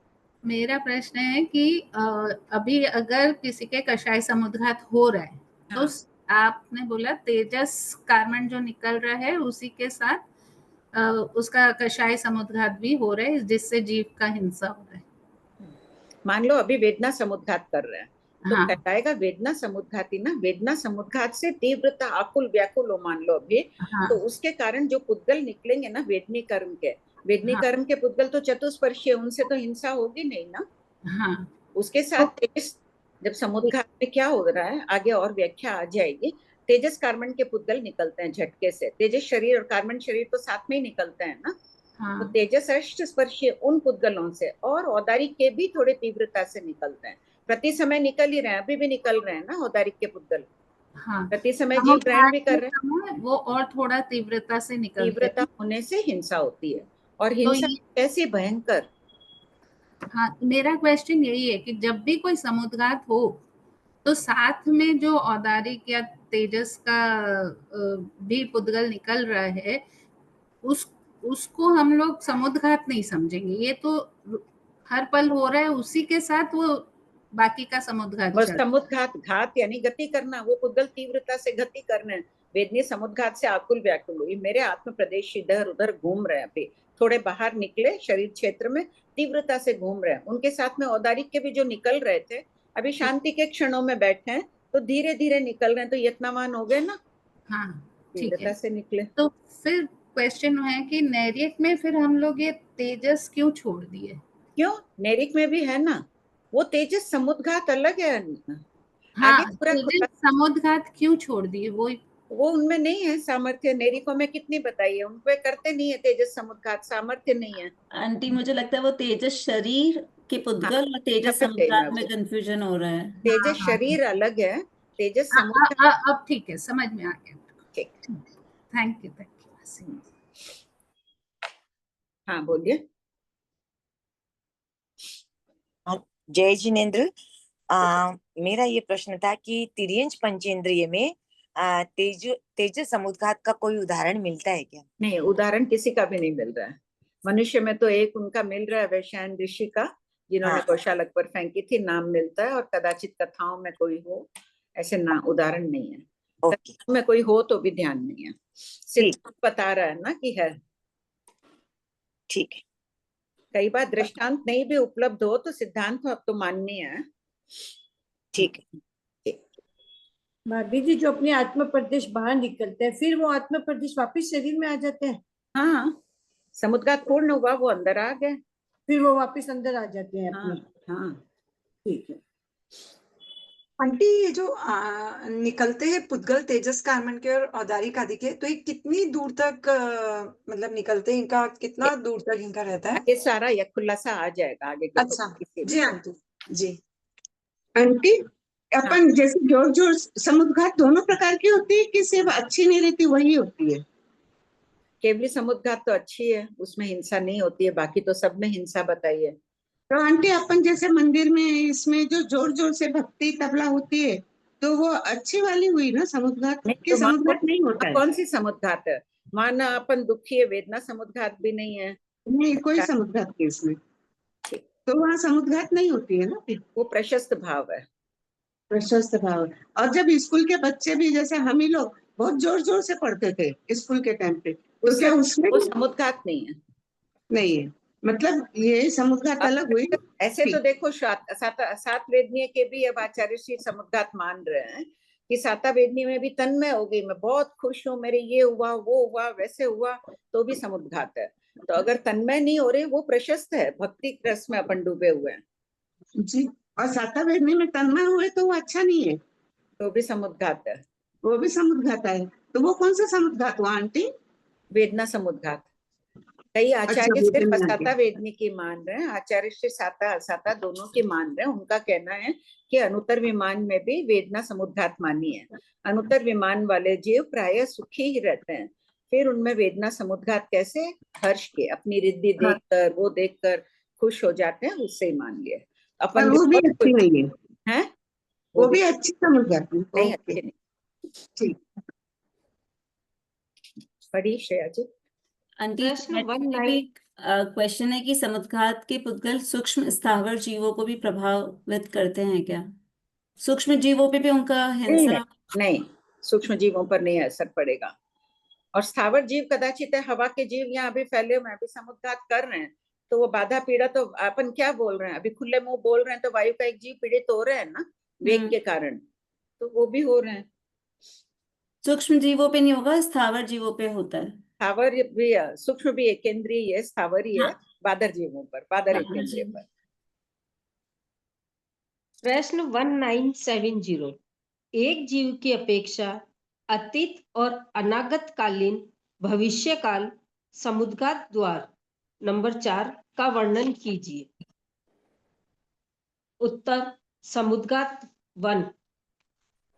मेरा प्रश्न है कि अभी अगर किसी के कषाय समुद्घात हो रहा है तो हाँ। आपने बोला तेजस कार्बन जो निकल रहा है उसी के साथ उसका कषाय समुद्घात भी हो रहा है, जिससे जीव का हिंसा हो रहा है। मान लो अभी वेदना समुद्घात कर रहे हैं तो हाँ कहलाएगा वेदना समुद्घाती ना। वेदना समुद्घात से तीव्रता आकुल व्याकुल हो मान लो अभी, हाँ तो उसके कारण जो पुद्गल निकलेंगे ना वेदनी कर्म के, वेदनी हाँ कर्म के पुद्गल तो चतुष्पर्शीय, उनसे तो हिंसा होगी नहीं ना। हाँ उसके साथ तेजस, जब समुद्घात में क्या हो रहा है आगे और व्याख्या आ जाएगी। तेजस कार्बन के पुद्गल निकलते हैं झटके से, तेजस शरीर और कार्बन शरीर तो साथ में ही निकलते हैं ना। तो हाँ तेजस अष्ट स्पर्शीय उन पुद्गलों से और औदारिक के भी थोड़े तीव्रता से निकलते हैं। प्रति समय निकल ही रहे हैं, अभी भी निकल रहे हैं ना औदारिक के पुद्गल, हाँ प्रति समय जीव ग्रहण भी कर रहे हैं। समय वो और थोड़ा तीव्रता से निकलते तीव्रता हैं। होने से हिंसा होती है, और तो हिंसा ये कैसी भयंकर। हाँ, मेरा क्वेश्चन यही है कि जब भी कोई समुद्घात हो तो साथ में जो औदारिक या तेजस का भी पुद्गल निकल रहा है उस उसको हम लोग समुद्घात नहीं समझेंगे। ये तो हर पल हो रहा है, उसी के साथ वो बाकी का समुद्घात बस चल समुद्घात, घात यानी गति करना, वो पुद्गल तीव्रता से गति करने। वेदनी समुद्घात से आकुल व्याकुल हुई, मेरे आत्म प्रदेश इधर उधर घूम रहे हैं, अभी थोड़े बाहर निकले शरीर क्षेत्र में, तीव्रता से घूम रहे हैं। उनके साथ में औदारिक के भी जो निकल रहे थे अभी शांति के क्षणों में बैठे हैं तो धीरे धीरे निकल रहे हैं, तो यत्नवान हो गए ना, हाँ ठीक तीव्रता है। से निकले। तो फिर क्वेश्चन है कि नैरिक में फिर हम लोग ये तेजस क्यों छोड़ दिए? क्यों, नैरिक में भी है ना, वो तेजस समुद्घात अलग है। हाँ आगे पूरा तेजस समुद्घात क्यों छोड़ दिए? वो उनमें नहीं है सामर्थ्य। नैरिकों में कितनी बताइए, उनको करते नहीं है तेजस समुद्घात, सामर्थ्य नहीं है। आंटी मुझे लगता है वो तेजस शरीर के हाँ पुद्गल और तेजस समझ गई मैं समुद्घात में वो, कंफ्यूजन हो रहा है। तेजस हाँ शरीर अलग है, तेजस समुद्घात। अब ठीक है, समझ में आ गया। ठीक, थैंक यू। हाँ बोलिए। जय जिनेन्द्र। मेरा ये प्रश्न था कि तिर्यंच पंचेंद्रिय में तेजस समुद्घात का कोई उदाहरण मिलता है क्या? नहीं, उदाहरण किसी का भी नहीं मिल रहा है। मनुष्य में तो एक उनका मिल रहा है वैशयन ऋषि का, जिन्होंने हाँ। कौशालक पर फेंकी थी, नाम मिलता है, और कदाचित कथाओं में कोई हो, ऐसे ना उदाहरण नहीं है। ओके कथाओं में कोई हो तो भी ध्यान नहीं है, सिद्धांत बता रहा है ना कि है। ठीक है। कई बार दृष्टांत नहीं भी उपलब्ध हो तो सिद्धांत अब तो माननी है। ठीक है। भाभी जी, जो अपने आत्म प्रदेश बाहर निकलते हैं फिर वो आत्म प्रदेश वापिस शरीर में आ जाते हैं। हाँ, समुद्घात पूर्ण हुआ, वो अंदर आ गए, फिर वो वापिस अंदर आ जाते हैं हाँ अपने। हाँ ठीक है आंटी, ये जो निकलते हैं पुद्गल तेजस कार्बन के और औदारिक आदि के, तो ये कितनी दूर तक मतलब निकलते हैं, इनका कितना दूर तक इनका रहता है? आगे सारा यह खुलासा आ जाएगा आगे के अच्छा जी आंटी जी। आंटी अपन जैसे जोर जोर समुद्घात दोनों प्रकार की होती है कि सिर्फ अच्छी नहीं रहती वही होती है? केवली समुद्घात तो अच्छी है, उसमें हिंसा नहीं होती है, बाकी तो सब में हिंसा बताइए। तो आंटी अपन जैसे मंदिर में इसमें जो जोर जोर से भक्ति तबला होती है तो वो अच्छी वाली हुई ना समुद्घात, नहीं कि तो समुद्घात नहीं होता है? कौन सी समुद्घात है? माना अपन दुखी है, वेदना समुद्घात भी नहीं है। नहीं, कोई समुद्घात नहीं इसमें, तो वहाँ समुद्घात नहीं होती है ना। वो प्रशस्त भाव है, प्रशस्त भाव। और जब स्कूल के बच्चे भी जैसे हम ही लोग बहुत जोर जोर से पढ़ते थे स्कूल के टाइम पे, तो क्या उसमें वो समुद्घात नहीं है। नहीं है? मतलब ये समुद्घात अलग हुई। ऐसे तो देखो सात वेदनीय के भी अब आचार्य श्री समुद्घात मान रहे हैं कि साता वेदनी में भी तन्मय हो गई, मैं बहुत खुश हूँ, मेरे ये हुआ वो हुआ वैसे हुआ, तो भी समुद्घात है। तो अगर तन्मय नहीं हो रहे वो प्रशस्त है, भक्ति रस में अपन डूबे हुए हैं जी, और साता वेदनी में तन्मय हुए तो वो अच्छा नहीं है, तो भी समुद्घात है, वो भी समुद्घात है। तो वो कौन सा समुद्घात हुआ आंटी? वेदना समुद्घात। कई अच्छा, आचार्य सिर्फ वेदना के। साता वेदनी की मान रहे हैं, आचार्य श्री साता असाता दोनों की मान रहे हैं। उनका कहना है कि अनुत्तर विमान में भी वेदना समुद्घात मानी है। अनुत्तर विमान वाले जीव प्राय सुखी ही रहते हैं, फिर उनमें वेदना समुद्घात कैसे? हर्ष के, अपनी रिद्धि देखकर वो देखकर खुश हो जाते हैं, उससे ही मान लिया। पर अपन वो भी अच्छी नहीं है, है, वो भी अच्छी समुद्घात नहीं नहीं। अच्छी ओके, नहीं। ठीक। पढ़ी श्रेया जी। आंटी प्रश्न भी 19 क्वेश्चन है कि समुद्घात के पुद्गल सूक्ष्म स्थावर जीवों को भी प्रभावित करते हैं क्या? सूक्ष्म जीवों पे भी उनका हिंसा? नहीं, सूक्ष्म जीवों पर नहीं असर पड़ेगा। और स्थावर जीव कदाचित है, हवा के जीव यहाँ अभी फैले हुए हैं, अभी समुद्घात कर रहे हैं, तो वो बाधा पीड़ा, तो अपन क्या बोल रहे हैं, अभी खुले मुंह बोल रहे हैं, तो वायु का एक जीव पीड़ित हो रहे हैं ना वेग के कारण, तो वो भी हो रहे हैं। सूक्ष्म जीवों पे नहीं होगा, स्थावर जीवों पे होता है। स्थावर भी सूक्ष्म भी एक केंद्रीय है, स्थावर ही है, हाँ। बादर जीवों पर, बादर एक बादर केंद्रीय जीव। पर। प्रश्न 1970 एक जीव की अपेक्षा अतीत और अनागत कालीन भविष्य काल समुद्घात द्वार नंबर 4 का वर्णन कीजिए। उत्तर समुद्घात 1।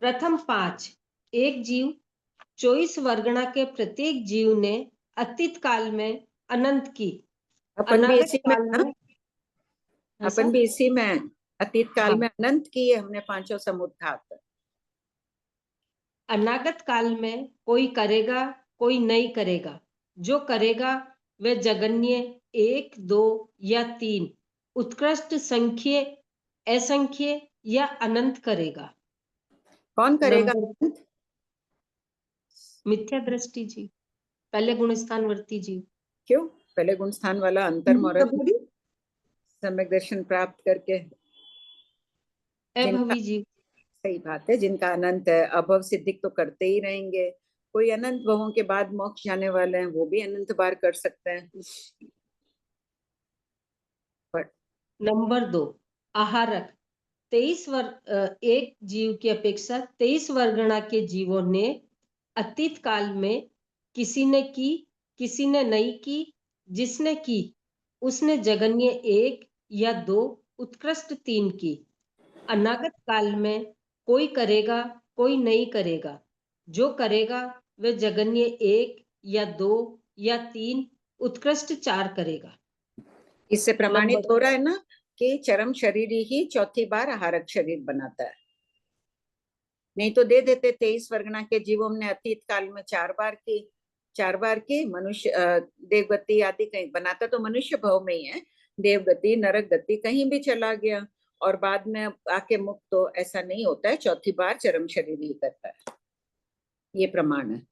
प्रथम 5 एक जीव 24 वर्गणा के प्रत्येक जीव ने अतीत काल में अनंत की, अपन भी अनागत इसी में काल ना? में अपन भी इसी में अतीत काल में अनंत की है हमने पांचों समुद्घात। अनागत काल में कोई करेगा कोई नहीं करेगा, जो करेगा वह जगन्य 1, 2 या 3 उत्कृष्ट संख्य असंख्य या अनंत करेगा। कौन करेगा? मिथ्या दृष्टि जी, पहले गुण स्थान वर्ती जी। क्यों? पहले गुण स्थान वाला अंतर्मौरत सम्यक दर्शन प्राप्त करके अभवी जी। सही बात है, जिनका अनंत है, अभव सिद्धि तो करते ही रहेंगे। कोई अनंत भवों के बाद मोक्ष जाने वाले हैं, वो भी अनंत बार कर सकते हैं। नंबर 2 आहारक 23 एक जीव की अपेक्षा 23 वर्गणा के जीवों ने अतीत काल में किसी ने की किसी ने नहीं की, जिसने की उसने जगन्य 1 या 2 उत्कृष्ट 3 की। अनागत काल में कोई करेगा कोई नहीं करेगा, जो करेगा वह जगन्य 1 या 2 या 3 उत्कृष्ट 4 करेगा। इससे प्रमाणित हो रहा है ना कि चरम शरीर ही चौथी बार आहारक शरीर बनाता है। नहीं तो दे देते 23 वर्गणा के जीवों ने अतीत काल में 4 बार की मनुष्य देवगति आदि कहीं बनाता तो मनुष्य भव में ही है, देवगति नरक गति कहीं भी चला गया और बाद में आके मुक्त, तो ऐसा नहीं होता है, चौथी बार चरम शरीर ही करता है, ये प्रमाण है।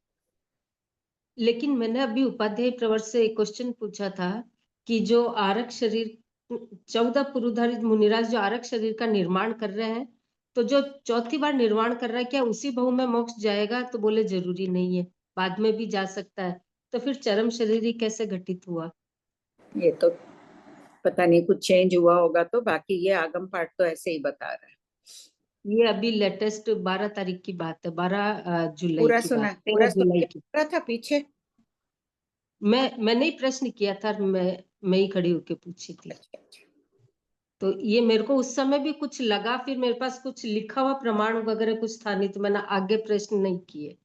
लेकिन मैंने अभी उपाध्याय प्रवर से एक क्वेश्चन पूछा था कि जो आरक शरीर 14 पुरुधारी मुनिराज जो आरक शरीर का निर्माण कर रहे हैं, तो जो चौथी बार निर्माण कर रहा है क्या उसी भव में मोक्ष जाएगा? तो बोले जरूरी नहीं है, बाद में भी जा सकता है। तो फिर चरम शरीर ही कैसे घटित हुआ? ये तो पता नहीं, कुछ चेंज हुआ होगा, तो बाकी ये आगम पाठ तो ऐसे ही बता रहा है। ये अभी लेटेस्ट 12 तारीख की बात है, 12 जुलाई पूरा की सुना, बात, पूरा 13 जुलाई की। सुना था पीछे। मैंने ही प्रश्न किया था, मैं ही खड़ी होके पूछी थी। तो ये मेरे को उस समय भी कुछ लगा, फिर मेरे पास कुछ लिखा हुआ प्रमाण वगैरह कुछ था नहीं, तो मैंने आगे प्रश्न नहीं किए।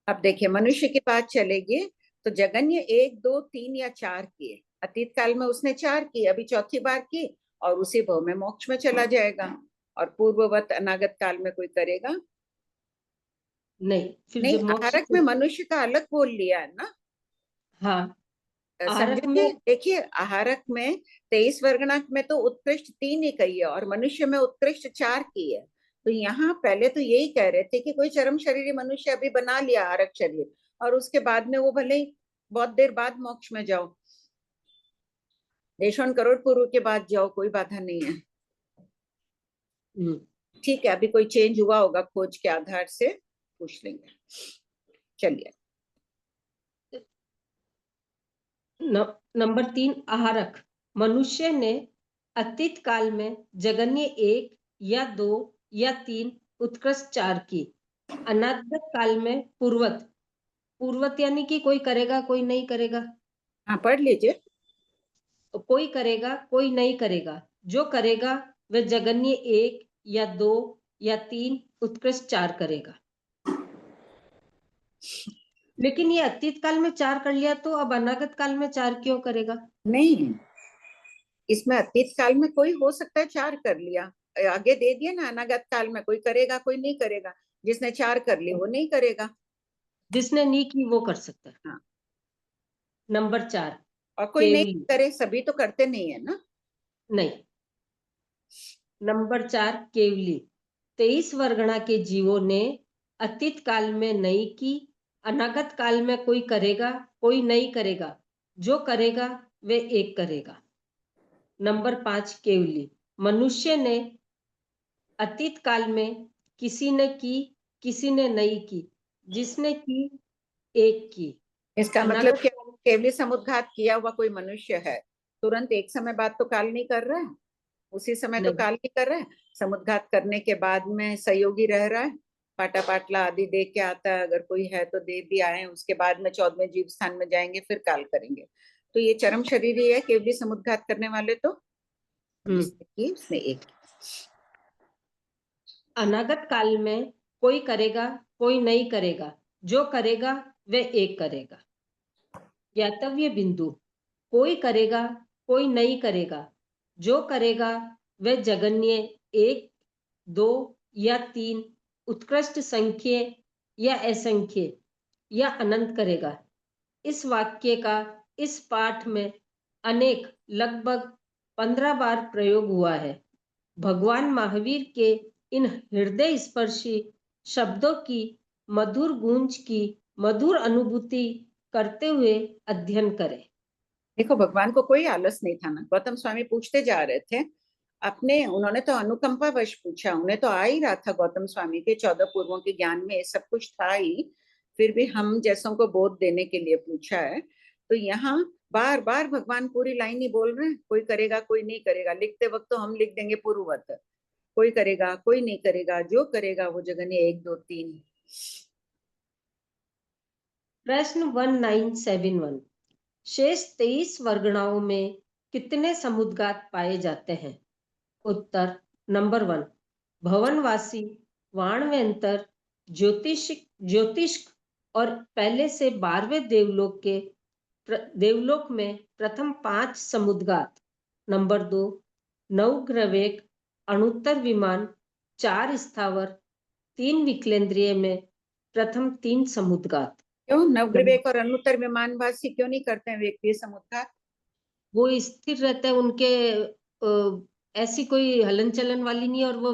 अब देखिए मनुष्य की बात चलेगी तो जगन्य 1, 2, 3 या 4 किए, अतीत काल में उसने 4 की, अभी चौथी बार की और उसी भव में मोक्ष में चला जाएगा। और पूर्ववत अनागत काल में कोई करेगा नहीं? फिर नहीं, जब मोक्ष आहारक में मनुष्य का अलग बोल लिया है ना। हाँ, आहारक समझे? देखिए आहारक में 23 वर्गणा में तो उत्कृष्ट 3 ही कही है और मनुष्य में उत्कृष्ट 4 की है। तो यहाँ पहले तो यही कह रहे थे कि कोई चरम शरीरी मनुष्य अभी बना लिया आहारक शरीर और उसके बाद में वो भले ही बहुत देर बाद मोक्ष में जाओ, देशों करोड़ पूर्व के बाद जाओ, कोई बाधा नहीं है। ठीक है, अभी कोई चेंज हुआ होगा खोज के आधार से, पूछ लेंगे। चलिए नंबर 3 आहारक। मनुष्य ने अतीत काल में जगन्य 1 या 2 या 3 उत्कृष्ट 4 की। अनागत काल में पूर्वत यानी कि कोई करेगा कोई नहीं करेगा। हाँ, पढ़ लीजिए। कोई करेगा कोई नहीं करेगा, जो करेगा वह जगन्य 1 या 2 या 3 उत्कृष्ट 4 करेगा। लेकिन ये अतीत काल में 4 कर लिया तो अब अनागत काल में 4 क्यों करेगा? नहीं, इसमें अतीत काल में कोई हो सकता है 4 कर लिया, आगे दे दिया ना, अनागत काल में कोई करेगा कोई नहीं करेगा। जिसने 4 कर ली वो नहीं करेगा, जिसने नहीं की वो कर सकता है। हाँ। नंबर 4 और कोई नहीं केवली। करे, सभी तो करते नहीं है ना। नहीं। नंबर 4 केवली। 23 वर्गणा के जीवों ने अतीत काल में नहीं की, अनागत काल में कोई करेगा कोई नहीं करेगा, जो करेगा वे एक करेगा। नंबर 5 केवली। मनुष्य ने अतीत काल में किसी ने की किसी ने नहीं की, जिसने की एक की। इसका मतलब अनागत क्या, केवली समुद्घात किया हुआ कोई मनुष्य है, तुरंत एक समय बाद तो काल नहीं कर रहा है, उसी समय तो नहीं। काल नहीं कर रहा है। समुद्घात करने के बाद में सहयोगी रह रहा है, पाटा पाटला आदि दे के आता है, अगर कोई है तो दे भी आए, उसके बाद में 14वें जीव स्थान में जाएंगे, फिर काल करेंगे। तो ये चरम शरीर ही है केवली समुद्घात करने वाले तो, जिसने की उसने एक। अनागत काल में कोई करेगा कोई नहीं करेगा, जो करेगा वह एक करेगा। ज्ञातव्य बिंदु। कोई करेगा कोई नहीं करेगा, जो करेगा वह जगन्य 1 2 या 3 उत्कृष्ट संख्य या असंख्य या अनंत करेगा। इस वाक्य का इस पाठ में अनेक लगभग 15 बार प्रयोग हुआ है। भगवान महावीर के इन हृदय स्पर्शी शब्दों की मधुर गूंज की मधुर अनुभूति करते हुए अध्ययन करें। देखो, भगवान को कोई आलस नहीं था ना। गौतम स्वामी पूछते जा रहे थे अपने, उन्होंने तो अनुकंपा वश पूछा, उन्हें तो आ ही रहा था गौतम स्वामी के 14 पूर्वों के ज्ञान में सब कुछ था ही, फिर भी हम जैसों को बोध देने के लिए पूछा है। तो यहाँ बार बार भगवान पूरी लाइन ही बोल रहे हैं, कोई करेगा कोई नहीं करेगा। लिखते वक्त तो हम लिख देंगे पूर्ववत, कोई करेगा कोई नहीं करेगा, जो करेगा वो जगन्य 1 2 3। प्रश्न 1971। शेष 23 वर्गणाओं में कितने समुद्घात पाए जाते हैं? उत्तर। नंबर 1 भवनवासी, वाणव्यंतर, ज्योतिष और पहले से 12वें देवलोक में प्रथम 5 समुद्घात। नंबर 2 नवग्रवेक, अणुत्तर विमान, 4 स्थावर, 3 विकलेंद्रिय में प्रथम 3 समुद्घात। क्यों नवग्रवेक और अनुत्तर विमानवासी क्यों नहीं करते हैं व्यक्ति समुद्घात? वो स्थिर रहते हैं, उनके ऐसी कोई हलन चलन वाली नहीं, और वो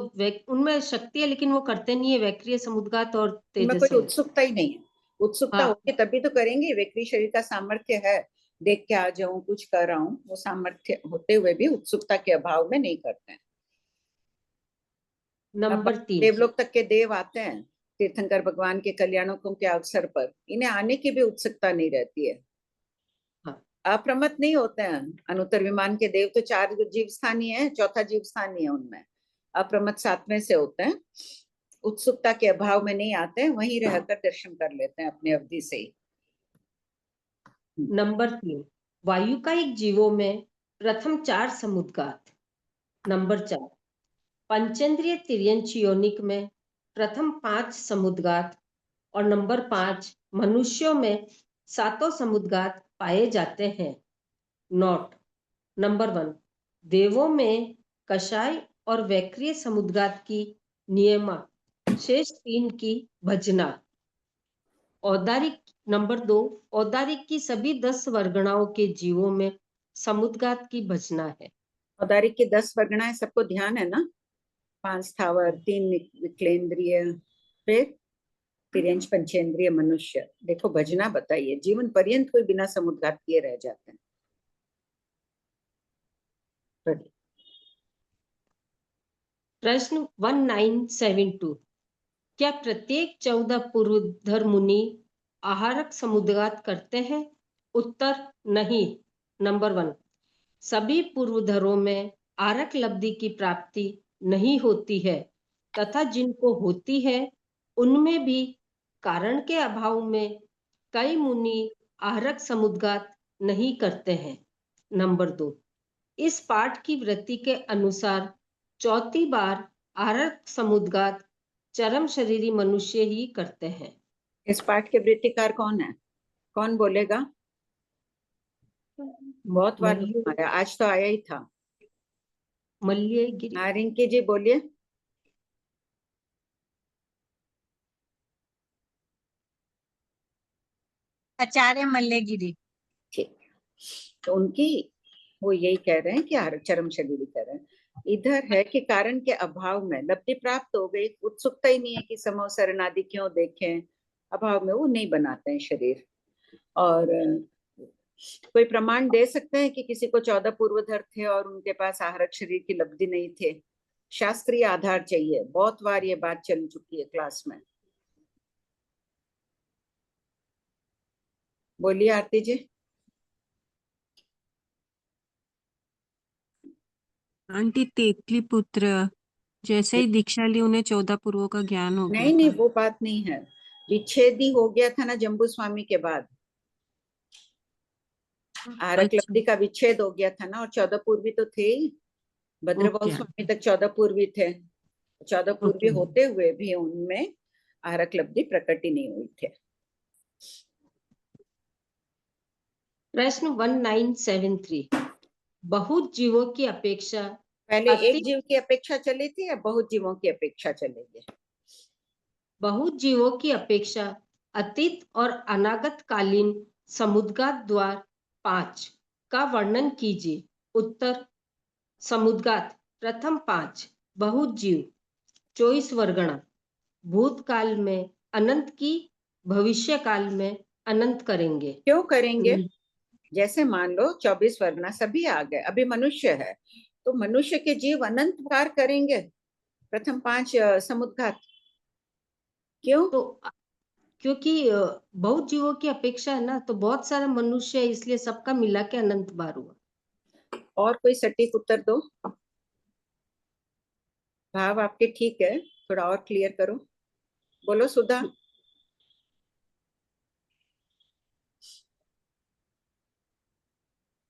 उनमें शक्ति है लेकिन वो करते नहीं है वैक्रिय समुद्घात और उनमें तेजस कोई उत्सुकता ही नहीं है। उत्सुकता हाँ। होगी तभी तो करेंगे। वैक्री शरीर का सामर्थ्य है, देख के आ जाऊं कुछ कर रहा हूँ, वो सामर्थ्य होते हुए भी उत्सुकता के अभाव में नहीं करते हैं। नंबर 3 देवलोक तक के देव आते हैं तीर्थंकर भगवान के कल्याणों के अवसर पर, इन्हें आने की भी उत्सुकता नहीं रहती है। अप्रमत नहीं होते हैं। अनुत्तर विमान के देव तो 4 जीव स्थानीय है, चौथा जीव स्थानीय है, उनमें अप्रमत 7वें से होते हैं। उत्सुकता के अभाव में नहीं आते हैं, वहीं रहकर दर्शन कर लेते हैं अपनी अवधि से ही। नंबर 3 वायुकायिक जीवों में प्रथम 4 समुद्घात। नंबर 4 पंचेंद्रिय तिर्यंच योनिक में प्रथम 5 समुद्घात। और नंबर 5 मनुष्यों में 7 समुद्घात पाए जाते हैं। नोट। नंबर 1 देवों में कषाय और वैक्रिय समुद्घात की नियमा, शेष 3 की भजना। औदारिक। नंबर 2 औदारिक की सभी 10 वर्गणाओं के जीवों में समुद्घात की भजना है। औदारिक की 10 वर्गणाएं सबको ध्यान है ना? 5 स्थावर, 3 विकलेंद्रिय, फिर तिर्यंच पंचेंद्रिय मनुष्य, देखो भजना बताइए, जीवन पर्यंत कोई बिना समुद्घात किए रह जाते हैं। बताइए। प्रश्न 1972, क्या प्रत्येक 14 पूर्वधर मुनि आहारक समुद्घात करते हैं? उत्तर नहीं। नंबर 1, सभी पूर्वधरों में आहारक लब्धि की प्राप्ति नहीं होती है तथा जिनको होती है उनमें भी कारण के अभाव में कई मुनि आहारक समुद्घात नहीं करते हैं। नंबर 2, इस पाठ की वृत्ति के अनुसार चौथी बार आहारक समुद्घात चरम शरीरी मनुष्य ही करते हैं। इस पाठ के वृत्तिकार कौन है? कौन बोलेगा? बहुत बार आया, आज तो आया ही था। मल्यगिरी। हाँ रिंकी जी बोलिए। आचार्य मल्लगिरी। ठीक, तो उनकी वो यही कह रहे हैं कि चरम शरीरी कह रहे हैं। इधर है कि कारण के अभाव में लब्धि प्राप्त हो गई, उत्सुकता ही नहीं है कि समोसरण आदि क्यों देखें, अभाव में वो नहीं बनाते हैं शरीर। और कोई प्रमाण दे सकते हैं कि किसी को 14 पूर्वधर थे और उनके पास आहारक शरीर की लब्धि नहीं थे? शास्त्रीय आधार चाहिए, बहुत बार ये बात चल चुकी है क्लास में। बोलिए आरती जी। आंटी तेतली पुत्र जैसे ही दीक्षा ली उन्हें 14 पूर्वों का ज्ञान हो गया नहीं नहीं, था। वो बात नहीं है, विच्छेद ही हो गया था ना जम्बू स्वामी के बाद, आहारक अच्छा, लब्धि का विच्छेद हो गया था ना, और 14 पूर्वी तो थे ही, भद्रभाव ओके स्वामी तक 14 पूर्वी थे। 14 पूर्वी ओके। होते हुए भी उनमें आहारक लब्धि प्रकट ही नहीं हुई थे। प्रश्न 1973, बहुत जीवों की अपेक्षा पहले एक अति जीव की अपेक्षा चली थी या बहुत जीवों की अपेक्षा चलेगी? बहुत जीवों की अपेक्षा अतीत और अनागत कालीन समुद्घात द्वार 5 का वर्णन कीजिए। उत्तर, समुद्घात प्रथम 5 बहुत जीव 24 वर्गणा भूतकाल में अनंत की, भविष्य काल में अनंत करेंगे। क्यों करेंगे? जैसे मान लो 24 वर्गना सभी आ गए, अभी मनुष्य है, तो मनुष्य के जीव अनंत बार करेंगे प्रथम 5 समुद्घात। क्यों? तो क्योंकि बहुत जीवों की अपेक्षा है ना, तो बहुत सारे मनुष्य है, इसलिए सबका मिला के अनंत बार हुआ। और कोई सटीक उत्तर दो। भाव आपके ठीक है, थोड़ा और क्लियर करो। बोलो सुधा।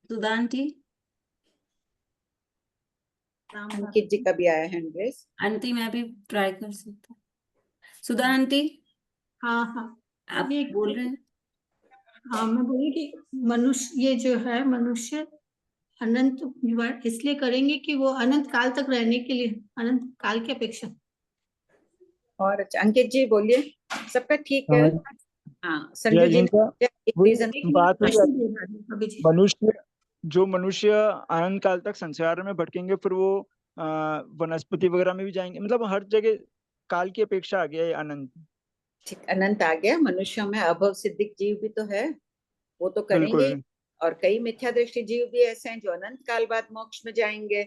सुधा आंटी। अंकित जी का भी आया हैंड रेस। आंटी मैं भी ट्राई कर सकता हूँ। सुधा आंटी हाँ हाँ, आप ये बोल रहे हैं? हाँ मैं बोली कि मनुष्य, ये जो है मनुष्य अनंत निवार इसलिए करेंगे कि वो अनंत काल तक रहने के लिए, अनंत काल की अपेक्षा। और अच्छा अंकित जी बोलिए। सबका ठीक है? हाँ या संजू जी इनका ने एक वही रीजन बात हुई प्रश्न दे रहा है अभी जी। मनुष्य अनंत काल तक संसार में भटकेंगे, फिर वो वनस्पति वगैरह में भी जाएंगे, मतलब हर जगह काल की अपेक्षा आ गया है अनंत। ठीक, अनंत आ गया। मनुष्यों में अभव सिद्धिक जीव भी तो है, वो तो करेंगे ही। बिल्कुल। और कई मिथ्या दृष्टि जीव भी ऐसे हैं जो अनंत काल बाद मोक्ष में जाएंगे,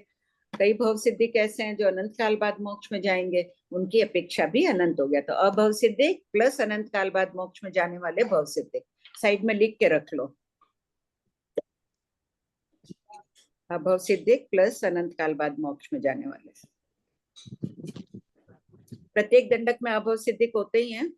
कई भव सिद्धिक ऐसे हैं जो अनंत काल बाद मोक्ष में जाएंगे, उनकी अपेक्षा भी अनंत हो गया। तो अभव सिद्धिक प्लस अनंत काल बाद मोक्ष में जाने वाले भव सिद्धिक, साइड में लिख के रख लो। अभव सिद्धिक प्लस अनंत काल बाद मोक्ष में जाने वाले। प्रत्येक दंडक में अभव सिद्धिक होते ही हैं।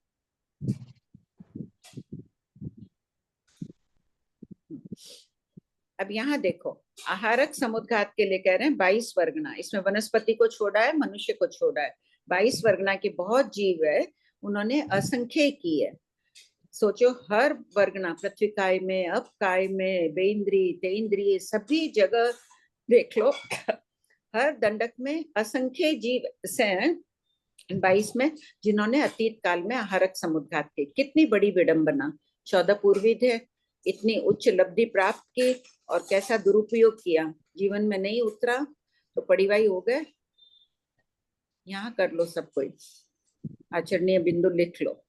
अब यहाँ देखो, आहारक समुद्घात के लिए कह रहे हैं 22 वर्गना, इसमें वनस्पति को छोड़ा है, मनुष्य को छोड़ा है। 22 वर्गना के बहुत जीव है, उन्होंने असंख्य की है। सोचो हर वर्गना, पृथ्वी काय में, अप काय में, बेइंद्री तेइंद्रिय सभी जगह देख लो, हर दंडक में असंख्य जीव से हैं 22 में, जिन्होंने अतीत काल में आहारक समुद्घात के। कितनी बड़ी विडंबना, 14 पूर्वी थे, इतनी उच्च लब्धि प्राप्त की और कैसा दुरुपयोग किया, जीवन में नहीं उतरा तो पड़ीवाई हो गए। यहाँ कर लो सब कोई, आचरणीय बिंदु लिख लो।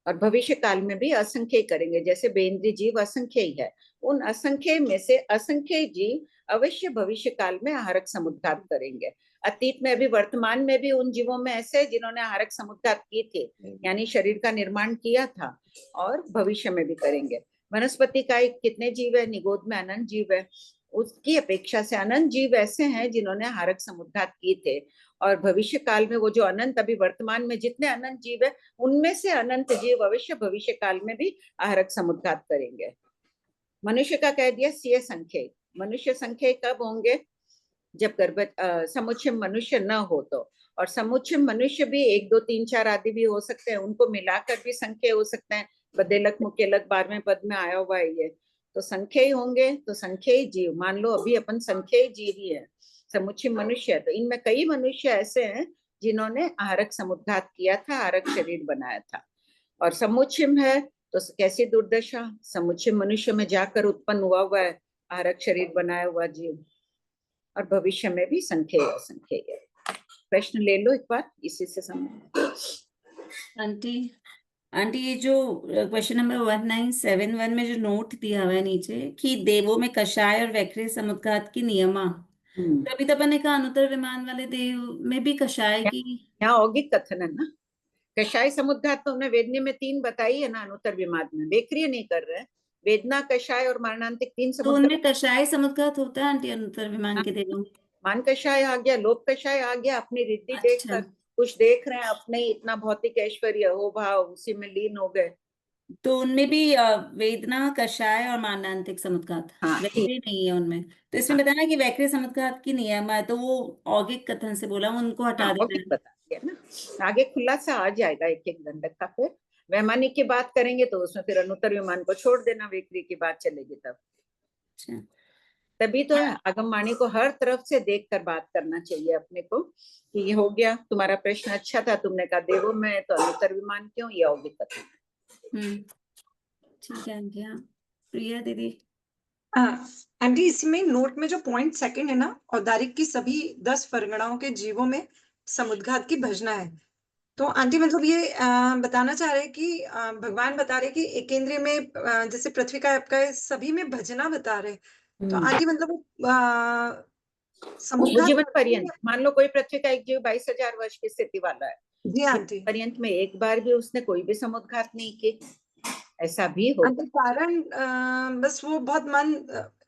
और भविष्य काल में भी असंख्य करेंगे, जैसे बेंद्री जीव असंख्य ही है, उन असंख्य में से असंख्य जीव अवश्य भविष्य काल में आहारक समुद्घात करेंगे। अतीत में भी वर्तमान में भी उन जीवों में ऐसे जिन्होंने आहारक समुद्घात किए थे, यानी शरीर का निर्माण किया था, और भविष्य में भी करेंगे। वनस्पति का कितने जीव है? निगोद में अनंत जीव है, उसकी अपेक्षा से अनंत जीव ऐसे हैं जिन्होंने आहारक समुद्घात किए थे, और भविष्य काल में वो जो अनंत, अभी वर्तमान में जितने अनंत जीव है उनमें से अनंत जीव अवश्य भविष्य काल में भी आहारक समुद्घात करेंगे। मनुष्य का कह दिया सीए संख्य। मनुष्य संख्य कब होंगे? जब समुच्चय मनुष्य न हो तो, और समुच्चय मनुष्य भी 1 2 3 4 आदि भी हो सकते हैं, उनको मिलाकर भी संख्य हो सकते हैं। बदेलक मुकेलक 12वें पद में आया हुआ है ये, तो संख्य ही होंगे, तो संख्य ही जीव। मान लो अभी अपन संख्य जीव ही है, समुच्चय मनुष्य है, तो इनमें कई मनुष्य ऐसे हैं जिन्होंने आहारक समुद्घात किया था, आहारक शरीर बनाया था। और समुच्चय है तो कैसी दुर्दशा, समुच्चय मनुष्य में जाकर उत्पन्न हुआ है आहारक शरीर बनाया हुआ जीव, और भविष्य में भी संख्य असंख्य है। प्रश्न ले लो एक बार इसी से संबंधित। आंटी ये जो क्वेश्चन नंबर 1971 में जो नोट दिया हुआ है नीचे कि देवों में कषाय और वैक्रिय समुद्घात की नियमा, तो अभी तो अपन ने कहा अनुत्तर विमान वाले देव में भी कषाय की, यहाँ औगिक कथन है ना। कषाय समुद्घात तो हमने वेदनी में 3 बताई है ना, अनुत्तर विमान में वेक्रिय नहीं कर रहे हैं। वेदना, कषाय और मरणांतिक 3 तो उनमें कषाय समुद्घात होता है आंटी अनुत्तर विमान के देवों में? मान कषाय आ गया, लोभ कषाय आ गया, अपनी रिद्धि देखकर कुछ देख रहे हैं, अपने इतना भौतिक ऐश्वर्य हो भाव उसी में लीन हो गए, तो उनमें भी वेदना, कषाय और मारणांतिक समुद्घात वैक्रिय नहीं है उनमें। तो इसमें बताना कि वैक्रिय समुद्घात की नियम है, तो वो औगिक कथन से बोला, उनको हटा देना है। बता दिया ना, आगे खुलासा आ जाएगा एक एक दंडक का। फिर वैमानिक की बात करेंगे तो उसमें फिर अनुत्तर विमान को छोड़ देना, वेक्रिय की बात चलेगी तब। तभी तो आगम वाणी को हर तरफ से देखकर बात करना चाहिए अपने को, कि ये हो गया तुम्हारा प्रश्न अच्छा था, तुमने कहा देवों में तो अनुत्तर विमान क्यों, ये औगिक कथन। ठीक है आंटी। हाँ प्रिया दीदी। आंटी इसमें नोट में जो पॉइंट सेकंड है ना, औदारिक की सभी 10 परगणाओं के जीवों में समुद्घात की भजना है, तो आंटी मतलब ये बताना चाह रहे हैं कि भगवान बता रहे कि एकेंद्रिय में जैसे पृथ्वी का आपका सभी में भजना बता रहे, तो आंटी मतलब समुद्घात जीवन पर्यंत, मान लो कोई पृथ्वी का एक जीव 22,000 वर्ष की स्थिति वाला है, जी आंटी, पर्यंत में एक बार भी उसने कोई भी समुद्घात नहीं की, ऐसा भी होता। कारण बस वो बहुत मन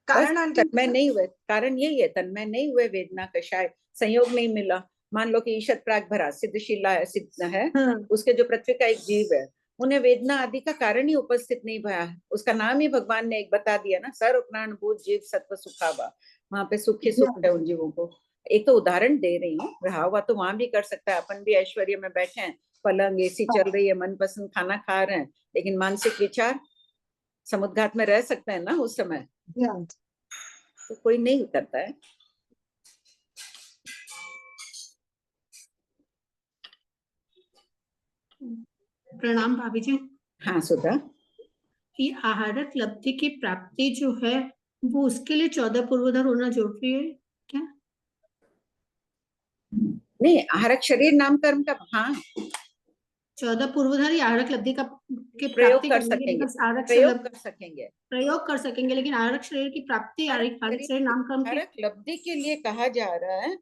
कारण आंटी तन्मय नहीं हुए, कारण यही है, तन्मय नहीं हुए, वेदना कषाय संयोग नहीं मिला। मान लो कि ईशत प्राग भरा सिद्धशीला है, सिद्ध है, उसके जो पृथ्वी का एक जीव है, उन्हें वेदना आदि का कारण ही उपस्थित नहीं भया, उसका नाम ही भगवान ने एक बता दिया ना, सर्व प्राण भूत जीव सत्व सुखावा, वहां पे सुख ही सुख है उन जीवों को। एक तो उदाहरण दे रही हूँ, रहा हुआ तो वहां भी कर सकता है, अपन भी ऐश्वर्य में बैठे हैं, पलंग एसी चल रही है, मनपसंद खाना खा रहे हैं, लेकिन मानसिक विचार समुद्घात में रह सकते हैं ना उस समय, तो कोई नहीं करता है। प्रणाम भाभी जी। हाँ सुधा। ये आहारक लब्धि की प्राप्ति जो है वो उसके लिए 14 पूर्वोधर होना जरूरी है क्या? नहीं, आहारक शरीर नाम कर्म का, हाँ 14 पूर्वोधर आहारक लब्धि का के प्रयोग प्राप्ति कर करने के लिए सकेंगे, आहारक प्रयोग कर सकेंगे, प्रयोग कर सकेंगे, लेकिन आहारक शरीर की प्राप्ति आहारक शरीर नाम कर्म की आहारक लब्धि के लिए कहा जा रहा है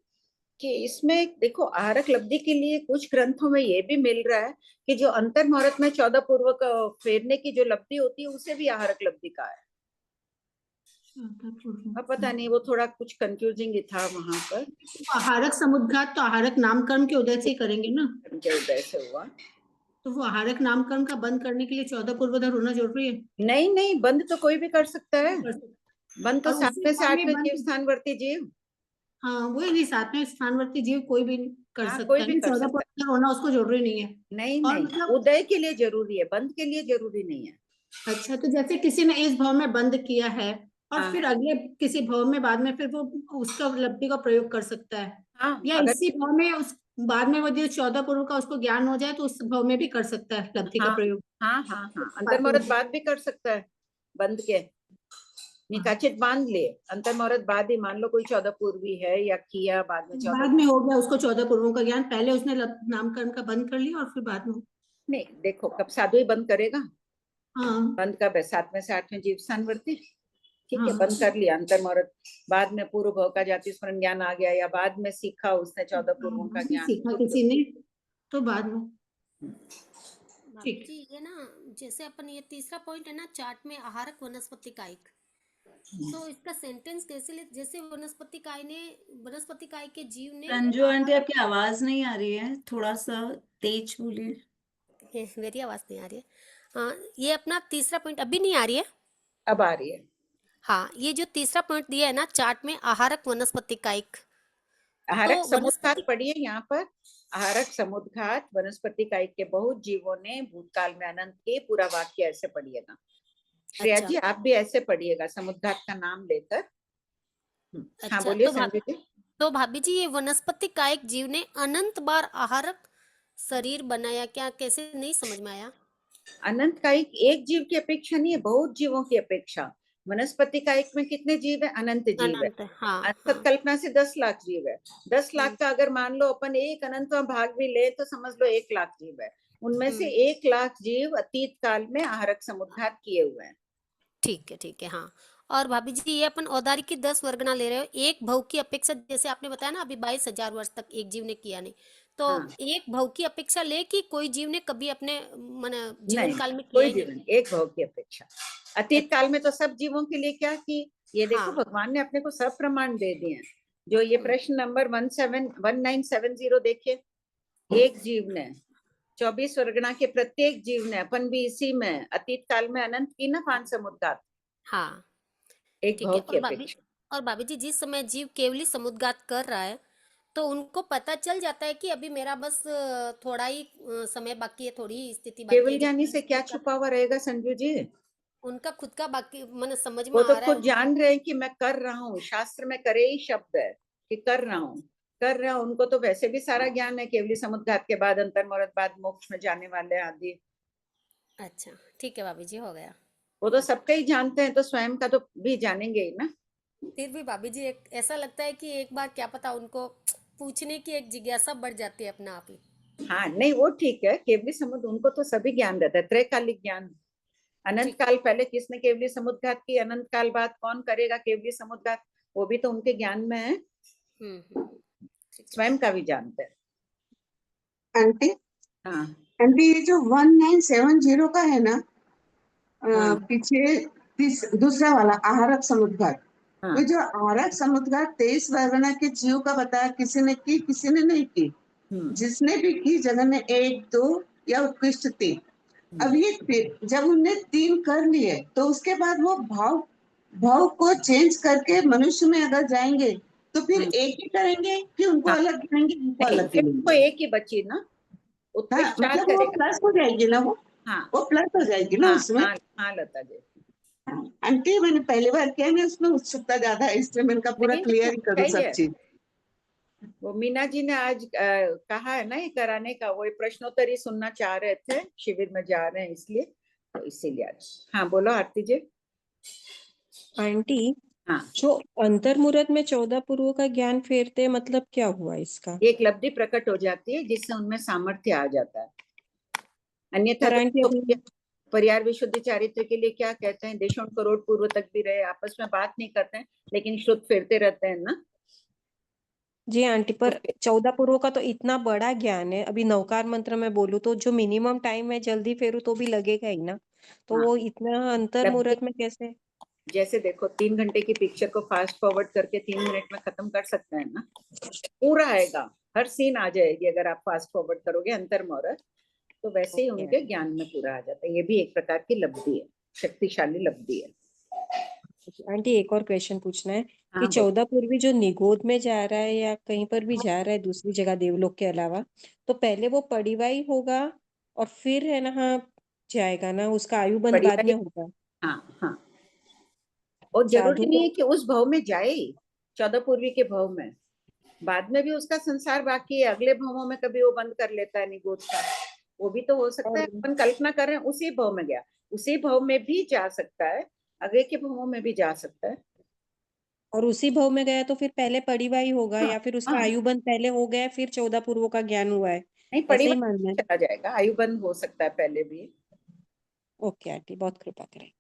कि इसमें देखो, आहारक लब्धि के लिए कुछ ग्रंथों में ये भी मिल रहा है कि जो अंतर मुहूर्त में 14 पूर्व का फेरने की जो लब्धि होती है उसे भी आहारक लब्धि का है। अब पता नहीं, वो थोड़ा कुछ कंफ्यूजिंग ही था वहां पर। आहारक समुद्घात तो आहारक नामकर्म के उदय से ही करेंगे ना, के उदय से हुआ, तो वो आहारक नामकर्म का बंद करने के लिए 14 पूर्वोधर होना जरूरी है? नहीं नहीं, बंद तो कोई भी कर सकता है, बंद तो 7वें से 8वें जीव स्थानवर्ती जीव, हाँ वही 7वें स्थानवर्ती जीव कोई भी कर सकता कोई है, भी कर 14 सकता पूर्वोधर होना उसको जरूरी नहीं है। नहीं और नहीं, मतलब उदय के लिए जरूरी है, बंद के लिए जरूरी नहीं है। अच्छा, तो जैसे किसी ने इस भाव में बंद किया है और फिर अगले किसी भाव में बाद में फिर वो उसका लब्धि का प्रयोग कर सकता है, या इसी भाव में उस बाद में वो जो 14 पूर्व का उसको ज्ञान हो जाए तो उस भाव में भी कर सकता है लब्धि का प्रयोग। हाँ हाँ हाँ, अंतर मुहूर्त बाद भी कर सकता है, बंद के निकाचित बांध ले, अंतर मुहूर्त बाद ही, मान लो कोई 14 पूर्वी है या किया बाद में 14 बाद में हो गया उसको 14 पूर्वों का ज्ञान, पहले उसने नामकरण का बंद कर लिया और फिर बाद में नहीं देखो, कब साधु ही बंद करेगा, हाँ बंद कब है? 7वें से 8वें जीव स्थान वृत्ति, ठीक है, हाँ बंद कर लिया अंतर मुहूर्त। बाद में पूर्व भव का जाति स्मरण ज्ञान आ गया, या बाद में सीखा उसने 14 पूर्वों का बाद में ज्ञान, सीखा तो किसी ने तो बाद में भाभी ठीक। जी ये ना, जैसे अपन ये तीसरा पॉइंट है ना चार्ट में, आहारक वनस्पति कायिक, तो इसका सेंटेंस कैसे ले, जैसे वनस्पति काय ने, वनस्पति काय के जीव ने संजू आंटी, आहार, आपकी आवाज नहीं आ रही है, थोड़ा सा तेज बोलिए। मेरी आवाज नहीं आ रही है। ये अपना तीसरा पॉइंट अभी नहीं आ रही है। अब आ रही है। हाँ, ये जो तीसरा पॉइंट दिया है ना चार्ट में, आहारक वनस्पति कायिक, आहारक तो समुद्घात वनस्पति, पढ़िए यहाँ पर, आहारक समुद्घात वनस्पति कायिक के बहुत जीवों ने भूतकाल में अनंत के, पूरा वाक्य ऐसे पढ़िएगा। श्रेया अच्छा जी आप भी ऐसे पढ़िएगा, समुद्घात का नाम लेकर। हाँ अच्छा, बोलिए तो संजू जी। तो भाभी जी ये वनस्पति कायिक जीव ने अनंत बार आहारक शरीर बनाया, क्या कैसे, नहीं समझ में आया। अनंत कायिक एक जीव की अपेक्षा नहीं है, बहुत जीवों की अपेक्षा। वनस्पति कायिक में कितने जीव है? अनंत जीव है। अनंत, हाँ असत हाँ। कल्पना से 10 लाख जीव है। 10 लाख का अगर मान लो अपन एक अनंतवां भाग भी ले तो समझ लो 1 लाख जीव है। उनमें से 1 लाख जीव अतीत काल में आहारक समुद्घात किए हुए हैं। ठीक है हाँ। और भाभी जी ये अपन औदारी की 10 वर्गना ले रहे हो, एक भव की अपेक्षा, जैसे आपने बताया ना अभी 22,000 वर्ष तक एक जीव ने किया नहीं, तो हाँ एक भव की अपेक्षा ले कि कोई जीव ने कभी अपने मन जीवन नहीं, काल में किया कोई ही नहीं। जीवन एक भव की अपेक्षा। अतीत काल में तो सब जीवों के लिए क्या की, ये देखो हाँ भगवान ने अपने को सब प्रमाण दे दिए हैं। जो ये प्रश्न नंबर 1970 देखिए, एक जीव ने 24 वर्गना के प्रत्येक जीव ने, अपन भी इसी में अतीत काल में अनंत की ना 5 समुद्घात, हाँ एक ठीक है। भव की अपेक्षा। और भाभी जी जिस समय जीव केवली समुद्घात कर रहा है, तो उनको पता चल जाता है कि अभी मेरा बस थोड़ा ही समय बाकी है, थोड़ी ही स्थिति बाकी केवल है, ज्ञानी जबकि से क्या छुपा हुआ रहेगा संजू जी? उनका खुद का बाकी मन समझ में वो तो आ रहा है खुद उनको। जान रहे हैं कि मैं कर रहा हूँ, शास्त्र में करे ही शब्द है कि कर रहा हूँ, कर रहा हूँ। उनको तो वैसे भी सारा ज्ञान है, केवली समुद्घात के बाद अंतर मुहूर्त बाद मोक्ष में जाने वाले आदि। अच्छा ठीक है भाभी जी, हो गया। वो तो सबका ही जानते हैं, तो स्वयं का तो भी जानेंगे ही ना। फिर भी भाभी जी एक ऐसा लगता है कि एक बार क्या पता, उनको पूछने की एक जिज्ञासा बढ़ जाती है अपना आप ही। हाँ नहीं वो ठीक है, केवली समुद्र उनको तो सभी ज्ञान रहता है, त्रैकालिक ज्ञान। अनंत ठीक। काल पहले किसने केवली समुद्घात की, अनंत काल बाद कौन करेगा केवली समुद्घात, वो भी तो उनके ज्ञान में है, हम्म। स्वयं का भी जानते हैं। आंटी हाँ आंटी, ये जो 1970 का है ना, हाँ पीछे दूसरा वाला आहारक समुद्घात, हाँ वो जो आहारक समुद्घात 23 वर्गना के जीव का बताया, किसी ने की किसी ने नहीं की। जिसने भी की जगह ने 1 2 या उत्कृष्ट 3। अब ये जब उनने 3 कर लिए तो उसके बाद वो भाव को चेंज करके मनुष्य में अगर जाएंगे तो फिर एक ही करेंगे कि उनको हाँ। अलग गिनेंगे, उनको नहीं, अलग फिर गिनेंगे? तो एक ही बची ना, हाँ, उत्कृष्ट 4 मतलब वो करेगा। प्लस हो जाएगी ना, हाँ वो प्लस हो जाएगी ना हाँ उसमें। हाँ हाँ लता जी। आंटी मैंने पहली बार किया ना, उसमें उत्सुकता ज्यादा है, इसलिए मैंने कहा पूरा नहीं क्लियर नहीं ही करूँ अच्छा ही सब है। चीज। वो मीना जी ने आज कहा है ना ये कराने का, वो प्रश्नोत्तरी सुनना चाह रहे थे, शिविर में जा रहे हैं इसलिए, तो इसीलिए आज। हाँ बोलो आरती जी। आंटी, हाँ जो अंतर्मुहूर्त में 14 पूर्वों का ज्ञान फेरते, मतलब क्या हुआ इसका? एक लब्धि प्रकट हो जाती है जिससे उनमें सामर्थ्य आ जाता है। अन्यथा पर आंटी तो अभी परिवार विशुद्धि चारित्र के लिए क्या कहते हैं, देशों करोड़ पूर्व तक भी रहे, आपस में बात नहीं करते हैं लेकिन श्रुत फेरते रहते हैं ना। जी आंटी, पर 14 पूर्वों का तो इतना बड़ा ज्ञान है, अभी नवकार मंत्र में बोलूं तो जो मिनिमम टाइम में जल्दी फेरू तो भी लगेगा ही ना, तो हाँ वो इतना अंतर्मुहूर्त में कैसे? जैसे देखो 3 घंटे की पिक्चर को फास्ट फॉरवर्ड करके 3 मिनट में खत्म कर सकते हैं ना, पूरा आएगा, हर सीन आ जाएगी अगर आप फास्ट फॉरवर्ड करोगे अंतर मुहूर्त, तो वैसे ही उनके ज्ञान में पूरा आ जाता है। ये भी एक प्रकार की लब्धि है, शक्तिशाली लब्धि है। आंटी एक और क्वेश्चन पूछना है कि हाँ 14 पूर्वी जो निगोद में जा रहा है या कहीं पर भी जा रहा है दूसरी जगह देवलोक के अलावा, तो पहले वो पड़िवाई होगा और फिर है ना, हाँ जाएगा ना, उसका आयुबंध बढ़िया बाद ही। में होगा। हाँ हाँ, और साधु जरूरी नहीं को है कि उस भव में जाए, 14 पूर्वी के भव में, बाद में भी उसका संसार बाकी है, अगले भवों में कभी वो बंद कर लेता है निगोद का, वो भी तो हो सकता है। और अपन कल्पना कर रहे हैं उसी भव में गया, उसी भव में भी जा सकता है, आगे के भवों में भी जा सकता है। और उसी भव में गया तो फिर पहले पड़िवाई होगा हाँ या फिर उसका हाँ आयुबंध पहले हो गया फिर 14 पूर्वों का ज्ञान हुआ है? नहीं, ऐसे ही परिवार मानना है। चला जाएगा, आयु बंद हो सकता है पहले भी। ओके आंटी, बहुत कृपा करें।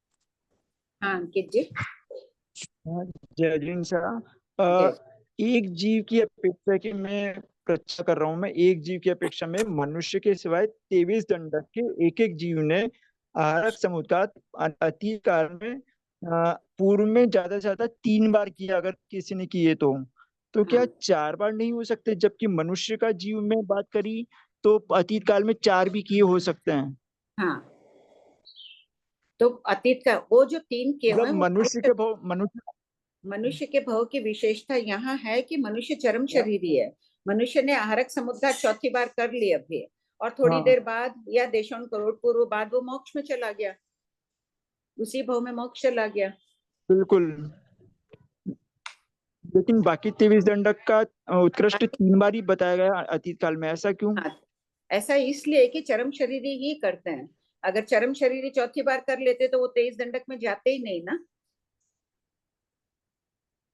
हाँ अंकित जी। हाँ, जय जिन साहब। जय। एक जीव की अपेक्षा की मैं प्रतीक्षा कर रहा हूँ। मैं एक जीव की अपेक्षा में मनुष्य के सिवाय 23 दंडक के एक एक जीव ने आहारक समुद्घात अतीत काल में पूर्व में ज्यादा से ज्यादा 3 बार किया, अगर किसी ने किए तो क्या हाँ 4 बार नहीं हो सकते? जबकि मनुष्य का जीव में बात करी तो अतीत काल में 4 भी किए हो सकते हैं। हाँ, तो अतीत का वो जो 3 किए हुए मतलब हैं, वो मनुष्य के भव की विशेषता यहाँ है कि मनुष्य चरम शरीरी है। मनुष्य ने आहारक समुद्घात चौथी बार कर लिया अभी, और थोड़ी हाँ देर बाद या देशों करोड़ पूर्व बाद वो मोक्ष में चला गया, उसी भव में मोक्ष चला गया। बिल्कुल। लेकिन बाकी 23 दंडक का उत्कृष्ट 3 बार ही बताया गया अतीत काल में, ऐसा क्यों? हाँ, ऐसा इसलिए कि चरम शरीरी ही करते हैं। अगर चरम शरीरी चौथी बार कर लेते तो वो 23 दंडक में जाते ही नहीं ना।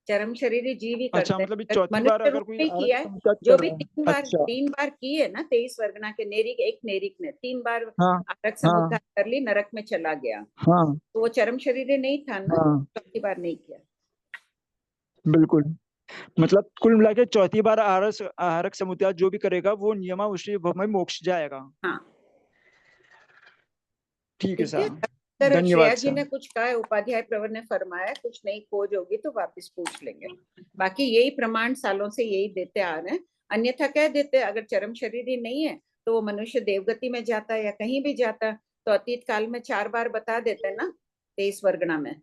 चरम शरीरी जीव ही अच्छा, करते हैं। मतलब ये अगर चौथी बार मनुष्य अगर रूप कोई में आहारक किया है, समुद्घात जो कर भी रहा है। अच्छा। 3 बार किए ना 23 वर्गना के नेरिक, एक नेरिक ने 3 बार हाँ आहारक हाँ समुद्घात कर ली, नरक में चला गया, हाँ तो वो चरम शरीरी नहीं था ना, हाँ, चौथी बार नहीं किया। बिल्कुल। मतलब कुल मिला के चौथी बार आहारक समुद्घात जो भी करेगा वो नियमावशी भव में मोक्ष जाएगा। हाँ ठीक है ठीक है। साहब, अगर श्रेया धन्यवाद जी ने साहब। कुछ कहा है, उपाध्याय प्रवर ने फरमाया, कुछ नई खोज होगी तो वापस पूछ लेंगे। बाकी यही प्रमाण सालों से यही देते आ रहे हैं। अन्यथा कह देते अगर चरम शरीरी नहीं है तो वो मनुष्य देवगति में जाता है या कहीं भी जाता, तो अतीत काल में 4 बार बता देते ना 23 वर्गना में।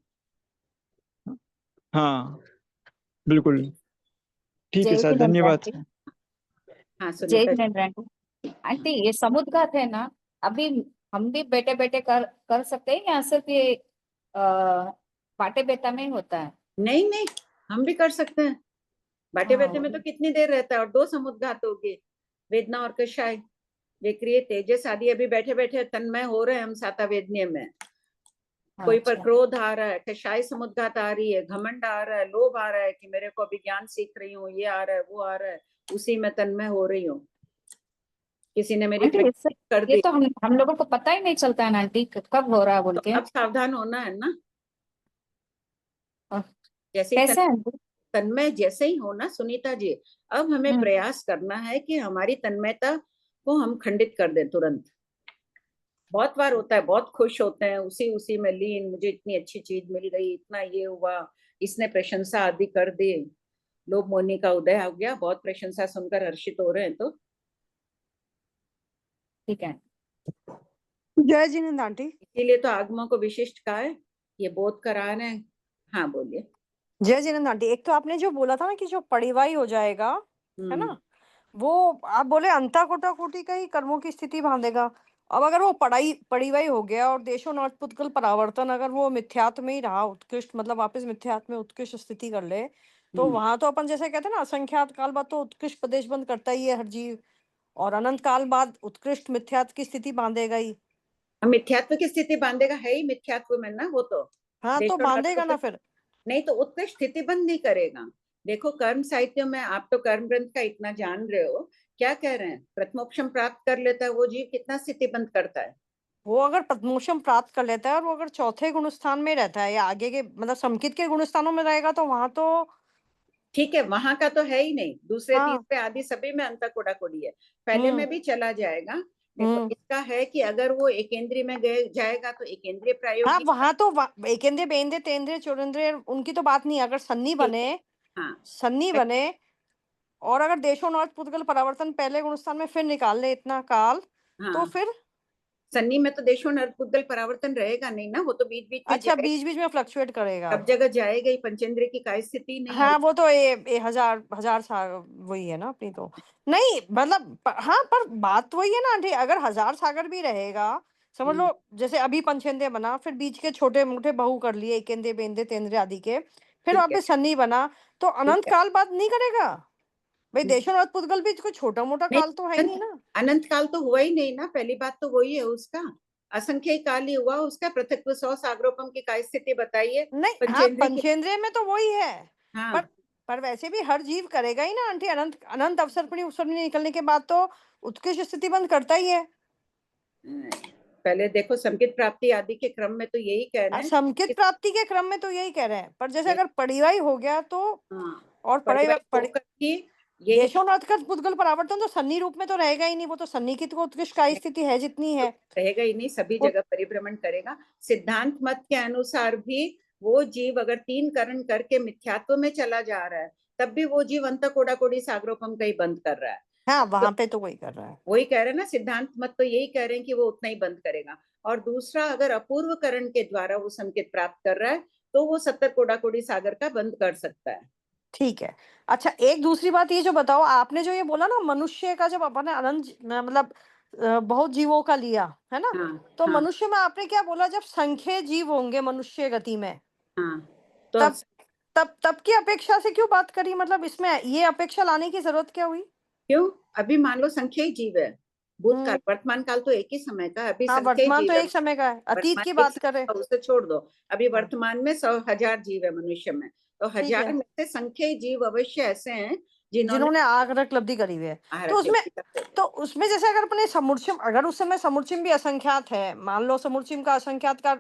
हाँ बिल्कुल, ठीक है जय सर, जिनेन्द्र धन्यवाद आंटी। सर। हाँ जय सुनीता जी। जिनेन्द्र आंटी। आंटी ये समुद्घात है ना, अभी हम भी बैठे बैठे कर सकते हैं या सिर्फ ये बाटे बेटा में ही होता है? नहीं नहीं, हम भी कर सकते हैं। बाटे बेटे में तो कितनी देर रहता है, और 2 समुद्घात हो गए, वेदना और कषाय, विक्रिय तेजस आदि। अभी बैठे बैठे तन्मय हो रहे हैं हम सातावेदनीय में। कोई पर अच्छा। क्रोध आ रहा है, कषाय समुद्घात आ रही है, घमंड आ रहा है, लोभ आ रहा है कि मेरे को अभी ज्ञान सीख रही हूँ, ये आ रहा है, वो आ रहा है, उसी में तन्मय हो रही हूँ। किसी ने मेरी आंटी कर ये दी, तो हम लोगों को पता ही नहीं चलता है ना आंटी, कब हो रहा है बोल तो के। अब सावधान होना है ना। जैसे ही कैसे आंटी? तन्मय जैसे ही होना सुनीता जी, अब हमें प्रयास करना है कि हमारी तन्मयता को हम खंडित कर दें तुरंत। बहुत बार होता है, बहुत खुश होते हैं, उसी में लीन, मुझे इतनी अच्छी चीज मिल गई, इतना ये हुआ, इसने प्रशंसा आदि कर दी, लोभ मोहिनी का उदय हो गया, बहुत प्रशंसा सुनकर हर्षित हो रहे हैं। तो ठीक है। जय जिनेन्द्र आंटी। इसीलिए तो आगमों को विशिष्ट कहा है, ये बोध करा रहे हैं। हाँ बोलिए। जय जिनेन्द्र आंटी, एक तो आपने जो बोला था ना कि जो पड़िवाई हो जाएगा, है ना, वो आप बोले अंता कोटि का ही कर्मों की स्थिति बांधेगा। अब अगर वो पड़िवाई हो गया और देशो नॉर्थ पुद्गल परावर्तन अगर वो मिथ्यात्व में ही रहा, उत्कृष्ट मतलब वापस मिथ्यात्व में उत्कृष्ट स्थिति कर ले, तो वहां तो अपन जैसे कहते हैं ना, असंख्यात काल बाद तो उत्कृष्ट प्रदेश बंद करता ही है हर जीव, और अनंत काल बाद उत्कृष्ट मिथ्यात्व की स्थिति बांधेगा ही। मिथ्यात्व की स्थिति बांधेगा, है ही मिथ्यात्व में ना वो तो। हाँ तो देशो बांधेगा ना नॉर्थ फिर। नहीं तो उत्कृष्ट स्थिति बंद नहीं करेगा। देखो कर्म साहित्य में, आप तो कर्म ग्रंथ का इतना जान रहे हो, क्या कह रहे हैं, प्रथमोक्षम प्राप्त कर लेता है वो जीव, कितना स्थिति बंद करता है? वो अगर प्रथमोक्षम प्राप्त कर लेता है और वो अगर चौथे गुणस्थान में रहता है या आगे के मतलब समकित के गुणस्थानों में रहेगा, तो वहां तो ठीक है, वहां का तो है ही नहीं, दूसरे हाँ। तीसरे आदि सभी में अंतर कोड़ा कोड़ी है, पहले में भी चला जाएगा। देखो इसका है कि अगर वो एकेंद्रीय में गए जाएगा तो एकेंद्रीय हाँ, प्रायोगिक। वहां तो एकेंद्रीय बेंद्रीय तेंद्रीय चुरेंद्रीय उनकी तो बात नहीं है। अगर सन्नी बने, हाँ सन्नी बने, और अगर देशो नॉर्थ पुद्गल परावर्तन पहले गुणस्थान में फिर निकाल ले इतना काल, तो हाँ फिर सन्नी में तो देशो नर पुद्गल परावर्तन रहेगा नहीं ना, वो तो बीच बीच में अच्छा जाएगा, बीच बीच में फ्लक्चुएट करेगा। सब जगह जाएगा ही, पंचेंद्रिय की काय स्थिति नहीं है। हाँ वो तो ये हजार सागर वही है ना अपनी तो, नहीं मतलब हाँ, पर बात तो वही है ना आंटी, अगर हजार सागर भी रहेगा, समझ लो जैसे अभी पंचेंद्रिय बना, फिर बीच के छोटे मोटे बहु कर लिए एकेंद्रिय बेंद्रिय तेंद्रिय आदि के, फिर ठीक है वापस सन्नी बना, तो अनंत काल बाद नहीं करेगा भाई। देशो नॉर्थ पुद्गल भी कोई छोटा मोटा नहीं, काल तो है ही नहीं ना। अनंत काल तो हुआ ही नहीं ना, पहली बात तो वही है उसका, असंख्य काल ही हुआ उसका। पृथक 100 सागरोपम की काय स्थिति बताइए नहीं हाँ, पंचेंद्रिय की। पंचेंद्रिय में तो वही है, हाँ पर पर वैसे भी हर जीव करेगा ही ना आंटी, अनंत अनंत अवसर निकलने के बाद तो उत्कृष्ट स्थिति बंद करता ही है। पहले देखो संकेत प्राप्ति आदि के क्रम में तो यही कह रहे हैं संकेत प्राप्ति के क्रम में तो यही कह रहे हैं, पर जैसे अगर परिवाही हो गया तो और देशोन्नत पुद्गल परावर्तन तो सन्नी रूप में तो रहेगा ही नहीं, वो तो सन्निहित को उत्कृष्ट काय स्थिति है जितनी है, रहेगा ही नहीं, सभी जगह परिभ्रमण करेगा। सिद्धांत मत के अनुसार भी वो जीव अगर 3 करण करके मिथ्यात्व में चला जा रहा है, तब भी वो जीव अंत कोड़ा कोड़ी सागरोपम का ही बंद कर रहा है। हाँ, वहां पे तो वही कर रहा है, वही कह रहे हैं ना, सिद्धांत मत तो यही कह रहे हैं कि वो उतना ही बंद करेगा। और दूसरा, अगर अपूर्व करण के द्वारा वो संकेत प्राप्त कर रहा है तो वो 70 कोड़ा कोड़ी सागर का बंद कर सकता है। ठीक है। अच्छा, एक दूसरी बात ये जो बताओ, आपने जो ये बोला ना मनुष्य का, जब अपन ने अनंत मतलब बहुत जीवों का लिया है ना, तो मनुष्य में आपने क्या बोला, जब संख्य जीव होंगे मनुष्य गति में, तो तब की अपेक्षा से क्यों बात करी, मतलब इसमें ये अपेक्षा लाने की जरूरत क्या हुई? क्यों? अभी मान लो संख्या ही जीव है, भूतकाल वर्तमान काल तो एक ही समय का, अभी वर्तमान तो एक समय का है, अतीत की बात करें उसे छोड़ दो, अभी वर्तमान में 100,000 जीव है मनुष्य में, तो 1000 में से संख्या जीव अवश्य ऐसे हैं जिन्होंने आगरक लब्धि करी हुई है। तो उसमें जैसे अगर अपने समुच्चयम, अगर उस समय समुच्चयम भी असंख्यात है, मान लो समुच्चयम का असंख्यात का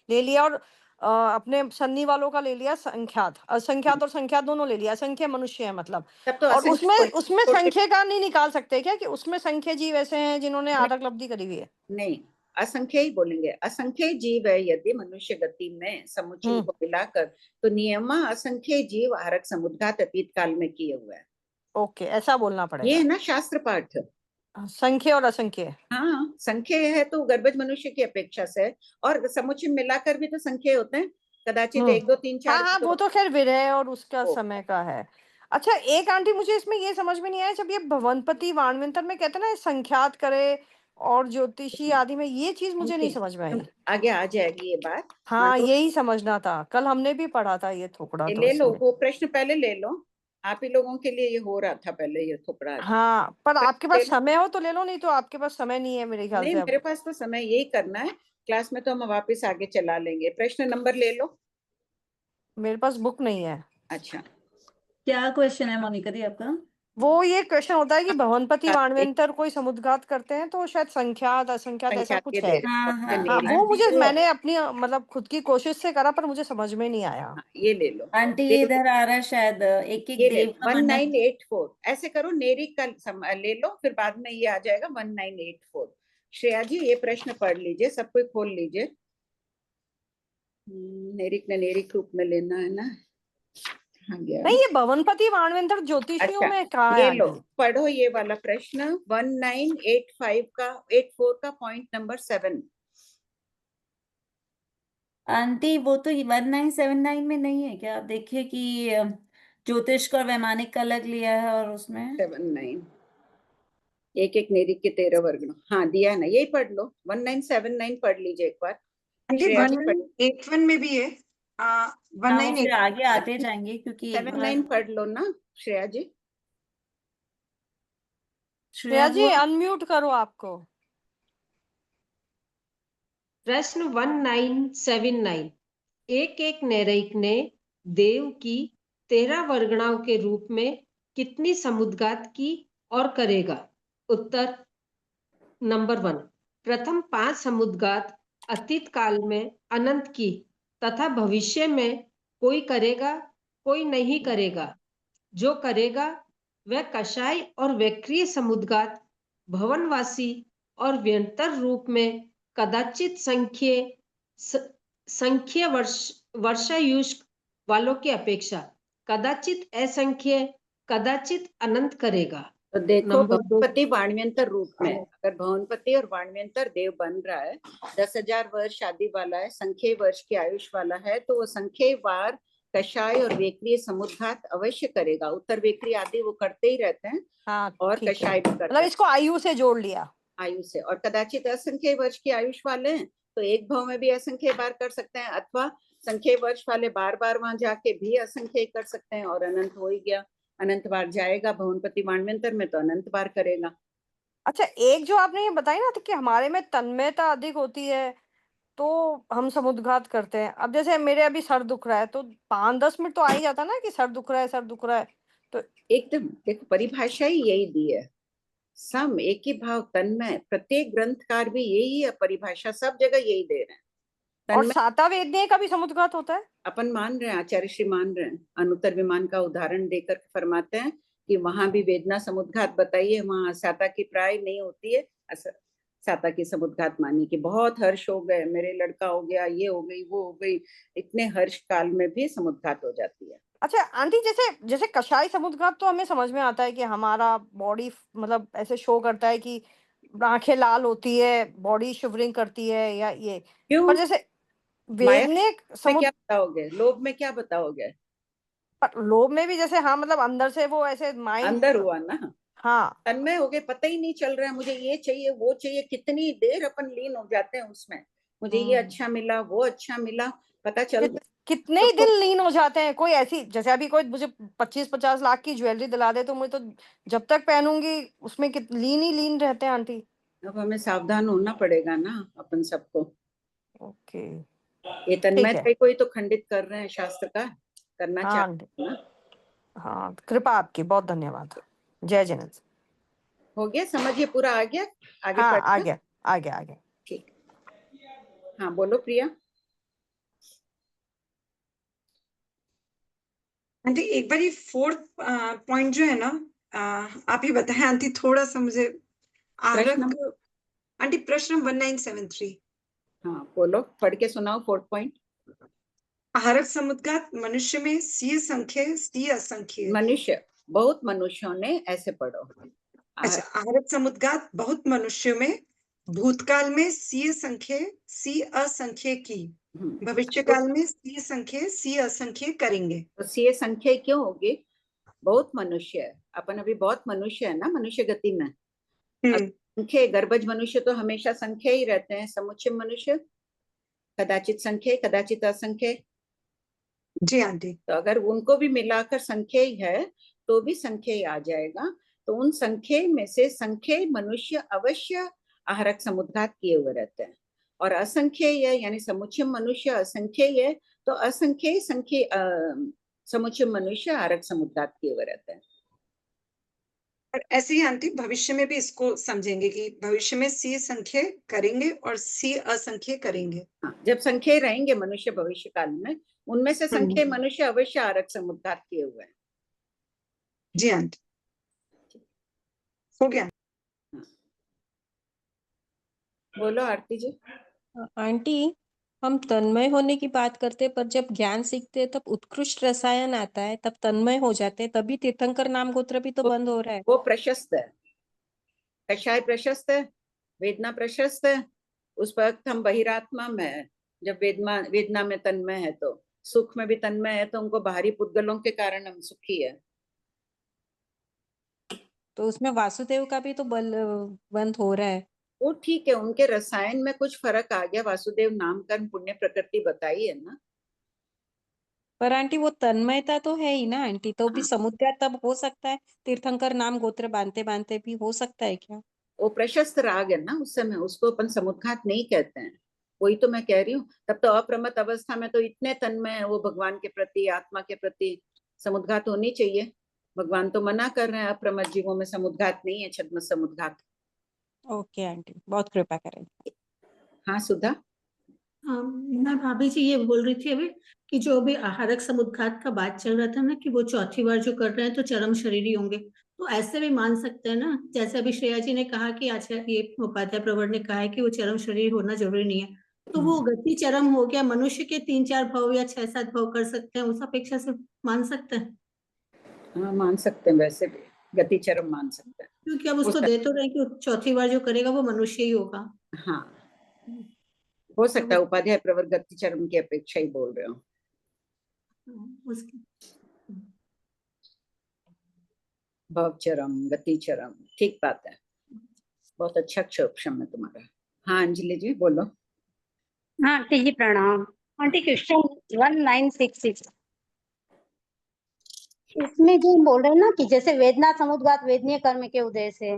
ले लिया और अपने सन्नी वालों का ले लिया संख्यात, असंख्यात और संख्यात दोनों ले लिया, असंख्य मनुष्य है मतलब, तो और उसमें संख्या का नहीं निकाल सकते क्या कि उसमें संख्य जीव ऐसे हैं जिन्होंने आगरक लब्धि करी हुई है? नहीं, असंख्य ही बोलेंगे, असंख्य जीव है यदि मनुष्य गति में समुच्चय को मिलाकर, तो नियमा असंख्य जीव आरक समुद्घात अतीत काल में किए हुए है। ओके, ऐसा बोलना पड़ेगा, ये है ना शास्त्र पाठ, संख्य और असंख्य। हाँ, संख्य है तो गर्भज मनुष्य की अपेक्षा से, और समुच्चय मिलाकर भी तो संख्य होते हैं, कदाचित 1 2 3 4। हाँ, वो तो खैर विरह और उसका समय का है। अच्छा, एक आंटी मुझे इसमें ये समझ में नहीं आया, जब ये भवनपति वाणवंतर में कहते हैं ना संख्यात करे और ज्योतिषी आदि में, ये चीज मुझे नहीं समझ में आई। आगे आ जाएगी ये बात। हाँ, यही समझना था, कल हमने भी पढ़ा था ये थोपड़ा, तो ले लो वो प्रश्न पहले ले लो, आप ही लोगों के लिए ये हो रहा था पहले ये थोपड़ा। हाँ, पर आपके पास समय हो तो ले लो, नहीं तो आपके पास समय नहीं है मेरे ख्याल से। नहीं, मेरे पास तो समय यही करना है, क्लास में तो हम वापस आगे चला लेंगे। प्रश्न नंबर ले लो। मेरे पास बुक नहीं है। अच्छा, क्या क्वेश्चन है मोनिका दी आपका? वो ये क्वेश्चन होता है कि भवनपति वाणवंतर कोई समुद्घात करते हैं तो शायद संख्यात असंख्यात ऐसा कुछ है। हाँ, वो मुझे, मैंने अपनी मतलब खुद की कोशिश से करा, पर मुझे समझ में नहीं आया। ये ले लो आंटी, इधर आ रहा है शायद एक देव का 1984, ऐसे करो, नेरिक का ले लो, फिर बाद में ये आ जाएगा 1984। श्रेया जी ये प्रश्न पढ़ लीजिए, सब कोई खोल लीजिए। नेरिक ने नेरिक रूप में लेना है ना। नहीं, ये भवनपति वाणवंतर ज्योतिषियों में कहा है। ये लो पढ़ो ये वाला प्रश्न 1985 का 84 का पॉइंट नंबर 7। आंटी वो तो 1979 में नहीं है क्या? आप देखिए कि ज्योतिष का और वैमानिक का अलग लिया है, और उसमें 79 एक एक नेरिक के 13 वर्ग, हाँ दिया ना, यही पढ़ लो। 1979 पढ़ लीजिए एक बार। 1981 में भी है। 1981 आगे आते जाएंगे क्योंकि 79 पढ़ लो ना श्रेया जी। श्रेया जी अनम्यूट करो आपको। प्रश्न 1979, एक एक नैरेक ने देव की 13 वर्गणाओं के रूप में कितनी समुद्घात की और करेगा? उत्तर नंबर 1, प्रथम 5 समुद्घात अतीत काल में अनंत की तथा भविष्य में कोई करेगा कोई नहीं करेगा। जो करेगा वह कषाय और वैक्रिय समुद्घात भवनवासी और व्यंतर रूप में कदाचित संख्य वर्षायुष्क वालों की अपेक्षा कदाचित असंख्य कदाचित अनंत करेगा। तो देखो, भवनपति वाणव्यंतर रूप में, अगर भवनपति और वाणव्यंतर देव बन रहा है, 10,000 वर्ष आदि वाला है, संख्य वर्ष की आयुष वाला है, तो वो संख्य वार कषाय और वेक्रिय समुद्घात अवश्य करेगा। उत्तर वेक्रिय आदि वो करते ही रहते हैं। हाँ, और कषाय भी करते हैं, इसको आयु से जोड़ लिया, आयु से। और कदाचित असंख्य वर्ष की आयुष वाले हैं तो एक भाव में भी असंख्य बार कर सकते हैं, अथवा संख्य वर्ष वाले बार बार वहां जाके भी असंख्य कर सकते हैं, और अनंत हो ही गया, अनंत बार जाएगा भवनपति वाणव्यंतर में तो अनंत बार करेगा। अच्छा, एक जो आपने ये बताई ना कि हमारे में तन्मयता अधिक होती है, तो हम समुद्घात करते हैं। अब जैसे मेरे अभी सर दुख रहा है तो 5-10 मिनट तो आ ही जाता ना कि सर दुख रहा है, सर दुख रहा है। तो एकदम देखो, परिभाषा ही यही दी है, सम एक ही भाव तन्मय। प्रत्येक ग्रंथकार भी यही है, परिभाषा सब जगह यही दे रहे हैं। और तन्मय साता वेदनीय का भी समुद्घात होता है। अपन मान रहे हैं, आचार्य श्री मान रहे हैं, अनुत्तर विमान का उदाहरण देकर फरमाते हैं कि वहां भी वेदना समुद्घात बताइए, वहां साता की प्राय नहीं होती है। साता की समुद्घात मानी कि बहुत हर्ष हो गए, मेरे लड़का हो गया, ये हो गई, वो हो गई, इतने हर्ष काल में भी समुद्घात हो जाती है। अच्छा आंटी, जैसे जैसे कषाय समुद्घात तो हमें समझ में आता है कि हमारा बॉडी मतलब ऐसे शो करता है कि आंखें लाल होती है, बॉडी शिवरिंग करती है या ये। क्यों? पर जैसे माया वेदनिक में क्या बताओगे, लोभ में क्या बताओगे? पर लोभ में भी जैसे हाँ मतलब अंदर से वो ऐसे माइंड अंदर हुआ ना, हाँ तन्मय हो गए, पता ही नहीं चल रहा है मुझे ये चाहिए वो चाहिए, कितनी देर अपन लीन हो जाते हैं उसमें, मुझे ये अच्छा मिला, वो अच्छा मिला, पता चलता है कितने ही दिन लीन हो जाते हैं। कोई ऐसी जैसे अभी कोई मुझे 25-50 लाख की ज्वेलरी दिला दे तो मुझे तो जब तक पहनूंगी उसमें लीन ही लीन रहते हैं आंटी। अब हमें सावधान होना पड़ेगा ना अपन सबको। ओके ये तन्मय है। कोई तो खंडित कर रहे हैं शास्त्र का, करना हाँ चाहिए ना। हाँ कृपा आपकी, बहुत धन्यवाद। जय जिनेन्द्र। हो गया, समझिए पूरा आ गया, आगे हाँ पढ़ना। आ गया आ गया आ गया। ठीक, हाँ बोलो प्रिया। आंटी एक बार ये 4th पॉइंट जो है ना, आप ही बताएं आंटी, थोड़ा सा मुझे आरक। आंटी प्रश्न 1973। हाँ बोलो, पढ़ के सुनाओ 4th पॉइंट। आहारक समुद्घात मनुष्य में सी संख्य सी असंख्य। मनुष्य, बहुत मनुष्यों ने, ऐसे पढ़ो। अच्छा, आहारक समुद्घात बहुत मनुष्यों में भूतकाल में सी संख्य सी असंख्य की, भविष्य काल में सी संख्य सी असंख्य करेंगे। तो सी संख्या क्यों होगी? बहुत मनुष्य है, अपन अभी बहुत मनुष्य है ना मनुष्य गति में। संख्य गर्भज मनुष्य तो हमेशा संख्या ही रहते हैं, समुच्चय मनुष्य कदाचित संख्या कदाचित असंख्य। जी आंटी। तो अगर उनको भी मिलाकर संख्या ही है तो भी संख्या ही आ जाएगा। तो उन संख्या में से संख्या मनुष्य अवश्य आहारक समुद्घात किए हुए रहते हैं, और असंख्य यानी समुच्चय मनुष्य असंख्य है, तो असंख्य संख्य समुच्चय मनुष्य आहारक समुद्घात किए हुए रहते हैं। और ऐसे ही आंटी भविष्य में भी इसको समझेंगे कि भविष्य में सी संख्य करेंगे और सी असंख्य करेंगे। जब संख्या रहेंगे मनुष्य भविष्य काल में, उनमें से संख्या मनुष्य अवश्य आहारक समुद्घात किए हुए हैं। जी आंटी, हो गया। बोलो आरती जी। आंटी, हम तन्मय होने की बात करते पर जब ज्ञान सीखते हैं तब उत्कृष्ट रसायन आता है, तब तन्मय हो जाते हैं, तभी तीर्थंकर नाम गोत्र भी तो बंद हो रहा है। वो प्रशस्त है, कषाय प्रशस्त है, वेदना प्रशस्त है। उस वक्त हम बहिरात्मा में है, जब वेदना में तन्मय है, तो सुख में भी तन्मय है, तो उनको बाहरी पुद्गलों के कारण हम सुखी है। तो उसमें वासुदेव का भी तो बंद हो रहा है। वो ठीक है, उनके रसायन में कुछ फर्क आ गया, वासुदेव नामकरण पुण्य प्रकृति बताई है ना। पर आंटी वो तन्मयता तो है ही ना आंटी, तो भी समुद्घात तब हो सकता है, तीर्थंकर नाम गोत्र बांधते बांधते भी हो सकता है क्या? वो प्रशस्त राग है ना उस समय, उसको अपन समुद्घात नहीं कहते हैं। वही तो मैं कह रही हूँ, तब तो अप्रमत अवस्था में तो इतने तन्मय है वो भगवान के प्रति, आत्मा के प्रति, समुद्घात होनी चाहिए। भगवान तो मना कर रहे हैं, अप्रमत जीवों में समुद्घात नहीं है, छद्म समुद्घात। ओके आंटी, बहुत कृपा करेंगे। हाँ सुधा। मैं भाभी जी ये बोल रही थी अभी कि जो अभी आहारक समुद्घात का बात चल रहा था ना कि वो चौथी बार जो कर रहे हैं तो चरम शरीरी होंगे, तो ऐसे भी मान सकते हैं ना, जैसे अभी श्रेया जी ने कहा कि आचार्य ये उपाध्याय प्रवर ने कहा है कि वो चरम शरीर होना जरूरी नहीं है, तो वो गति चरम हो गया, मनुष्य के 3-4 भाव या 6-7 भाव कर सकते हैं, उस अपेक्षा से मान सकते हैं। हाँ मान सकते हैं, वैसे भी गति चरम मान सकते हैं, क्योंकि अब उसको दे तो रहे कि चौथी बार जो करेगा वो मनुष्य ही होगा। हाँ हो सकता है उपाध्याय प्रवर गति चरम की अपेक्षा ही बोल रहे हो। भव चरम गति चरम, ठीक बात है, बहुत अच्छा क्षोभम है तुम्हारा। हाँ अंजलि जी बोलो। हाँ आंटी जी प्रणाम। आंटी क्वेश्चन 1966, इसमें जो बोल रहे हैं ना कि जैसे वेदना समुद्घात वेदनीय कर्म के उदय से,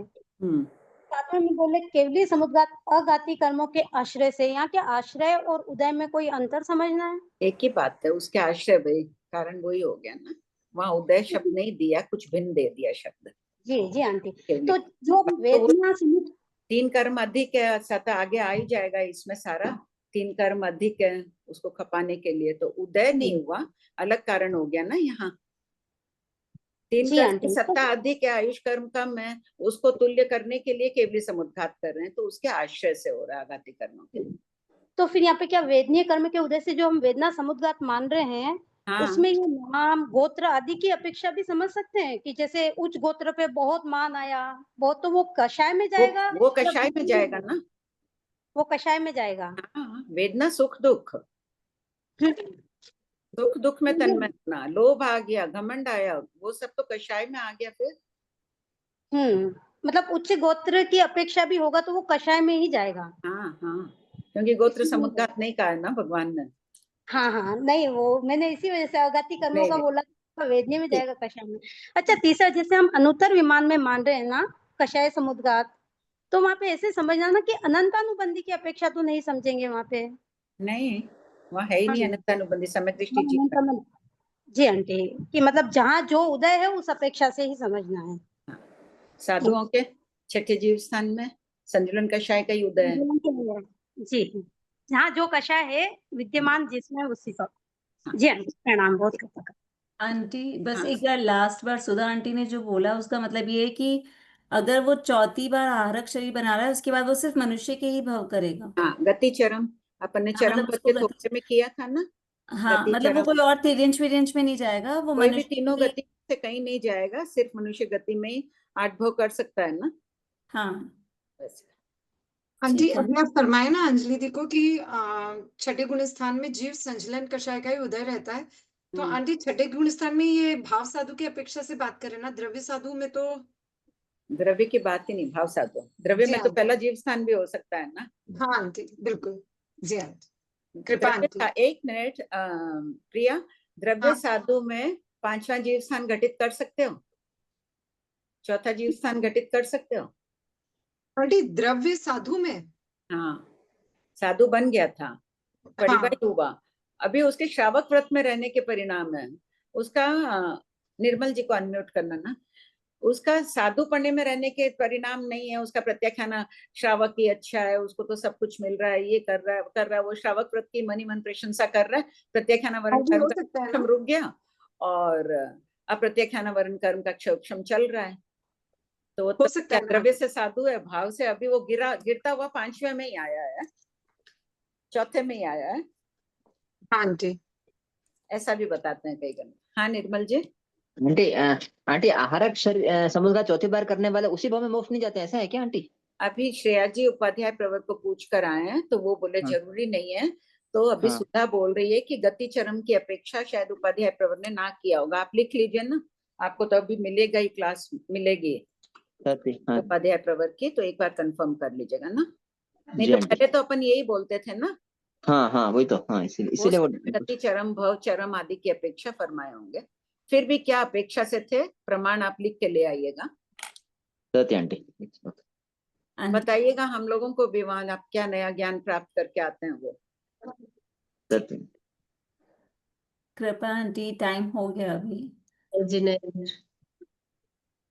सातवें में बोले केवली समुद्घात अघाती कर्मों के आश्रय से, यहाँ के आश्रय और उदय में कोई अंतर समझना है? एक ही बात है, उसके आश्रय भाई कारण वही हो गया ना, वहाँ उदय शब्द नहीं दिया, कुछ भिन्न दे दिया शब्द। जी जी आंटी, तो जो वेदना तीन कर्म अधिक है, सता आगे आ ही जाएगा इसमें सारा, तीन कर्म अधिक है उसको खपाने के लिए, तो उदय नहीं हुआ, अलग कारण हो गया ना यहाँ। तीन कर्म की सत्ता अधिक है, आयुष कर्म कम है, उसको तुल्य करने के लिए केवली समुद्घात कर रहे हैं, तो उसके आश्रय से हो रहा है आघाती कर्मों के लिए। तो फिर यहाँ पे क्या वेदनीय कर्म के उदय से जो हम वेदना समुद्घात मान रहे हैं, उसमें ये नाम गोत्र आदि की अपेक्षा भी समझ सकते हैं कि जैसे उच्च गोत्र पे बहुत मान आया, बहुत, तो वो कषाय में जाएगा, वो कषाय में जाएगा ना, वो कषाय में जाएगा। वेदना सुख दुख, सुख दुख में तन्मय होना, लोभ आ गया, घमंड आया, वो सब तो कषाय में आ गया फिर। मतलब उच्च गोत्र की अपेक्षा भी होगा तो वो कषाय में ही जाएगा। हाँ, क्योंकि गोत्र समुद्घात नहीं कहा है ना भगवान ने। हाँ, नहीं वो मैंने इसी वजह से अघाती कर्मों का बोला, वेदनीय में जाएगा कषाय में। अच्छा, तीसरा जैसे हम अनुत्तर विमान में मान रहे हैं ना कषाय समुद्घात, तो वहाँ पे ऐसे समझना ना कि अनंतानुबंधी की अपेक्षा तो नहीं समझेंगे वहाँ पे। नहीं, वहाँ है ही नहीं अनंतानुबंधी, सम्यक दृष्टि जी आंटी, कि मतलब जहाँ जो उदय है उस अपेक्षा से ही समझना है। साधुओं के छठे जीव स्थान में संजुलन कषाय का ही उदय है। जी, जहाँ जो कषाय है विद्यमान जिसमें उसी का। जी आंटी, प्रणाम, बहुत कृपा। आंटी बस एक बार लास्ट बार सुधा आंटी ने जो बोला उसका मतलब ये है कि अगर वो चौथी बार आहारक शरीर बना रहा है उसके बाद वो सिर्फ मनुष्य के ही भव करेगा। हाँ, गति चरम, अपन ने चरम मतलब पद उसको के थोड़े में किया था ना। हाँ, मतलब वो कोई और तिर्यंच विर्यंच में नहीं जाएगा, वो कोई भी मनुष्य तीनों गति से कहीं नहीं जाएगा, सिर्फ मनुष्य गति में ही आठ भव कर सकता है ना। हाँ आंटी अभी आप फरमाए ना अंजलि दी को कि छठे गुण स्थान में जीव संचलन कषाय का ही उदय रहता है, तो आंटी छठे गुण स्थान में ये भाव साधु की अपेक्षा से बात करें ना, द्रव्य साधु में तो द्रव्य की बात ही नहीं, भाव साधु, द्रव्य में तो पहला जीव स्थान भी हो सकता है ना। हाँ आंटी बिल्कुल, जी आंटी कृपा आंटी। एक मिनट प्रिया, द्रव्य साधु में पांचवा जीव स्थान घटित कर सकते हो, चौथा जीव स्थान घटित कर सकते हो आंटी? द्रव्य साधु में हाँ, साधु बन गया था, परिवार हुआ, अभी उसके श्रावक व्रत में रहने के परिणाम है उसका, निर्मल जी को अनम्यूट करना ना, उसका साधु पढ़ने में रहने के परिणाम नहीं है, उसका प्रत्याख्यान श्रावक ही अच्छा है, उसको तो सब कुछ मिल रहा है, ये कर रहा है, वो श्रावक व्रत की मनी मन प्रशंसा कर रहा है, प्रत्याख्यान वर्ण कर्म रुक गया और अप्रत्याख्यान वर्ण कर्म का क्षोक्षम चल रहा है, तो वो द्रव्य से साधु है, भाव से अभी वो गिरता हुआ पांचवे में ही आया है, चौथे में ही आया है। हाँ जी, ऐसा भी बताते हैं कई गण। हाँ निर्मल जी। आंटी आहारक समुद्घात चौथी बार करने वाले उसी भाव में मोक्ष नहीं जाते, ऐसा है क्या आंटी? अभी श्रेया जी उपाध्याय प्रवर को पूछ कर आए हैं, तो वो बोले जरूरी नहीं है, तो अभी सुधा बोल रही है कि गति चरम की अपेक्षा शायद उपाध्याय प्रवर ने ना किया होगा, आप लिख लीजिए ना, आपको तो अभी मिलेगा ही, क्लास मिलेगी उपाध्याय प्रवर की, तो एक बार कंफर्म कर लीजिएगा ना, नहीं तो पहले तो अपन यही बोलते थे ना। हाँ वही तो, हाँ इसीलिए वो गति चरम भव चरम आदि की अपेक्षा फरमाए होंगे, फिर भी क्या अपेक्षा से थे, प्रमाण आप लिख के ले आइएगा, आंटी बताइएगा हम लोगों को भी वहां आप क्या नया ज्ञान प्राप्त करके आते हैं वो। कृपा आंटी टाइम हो गया अभी।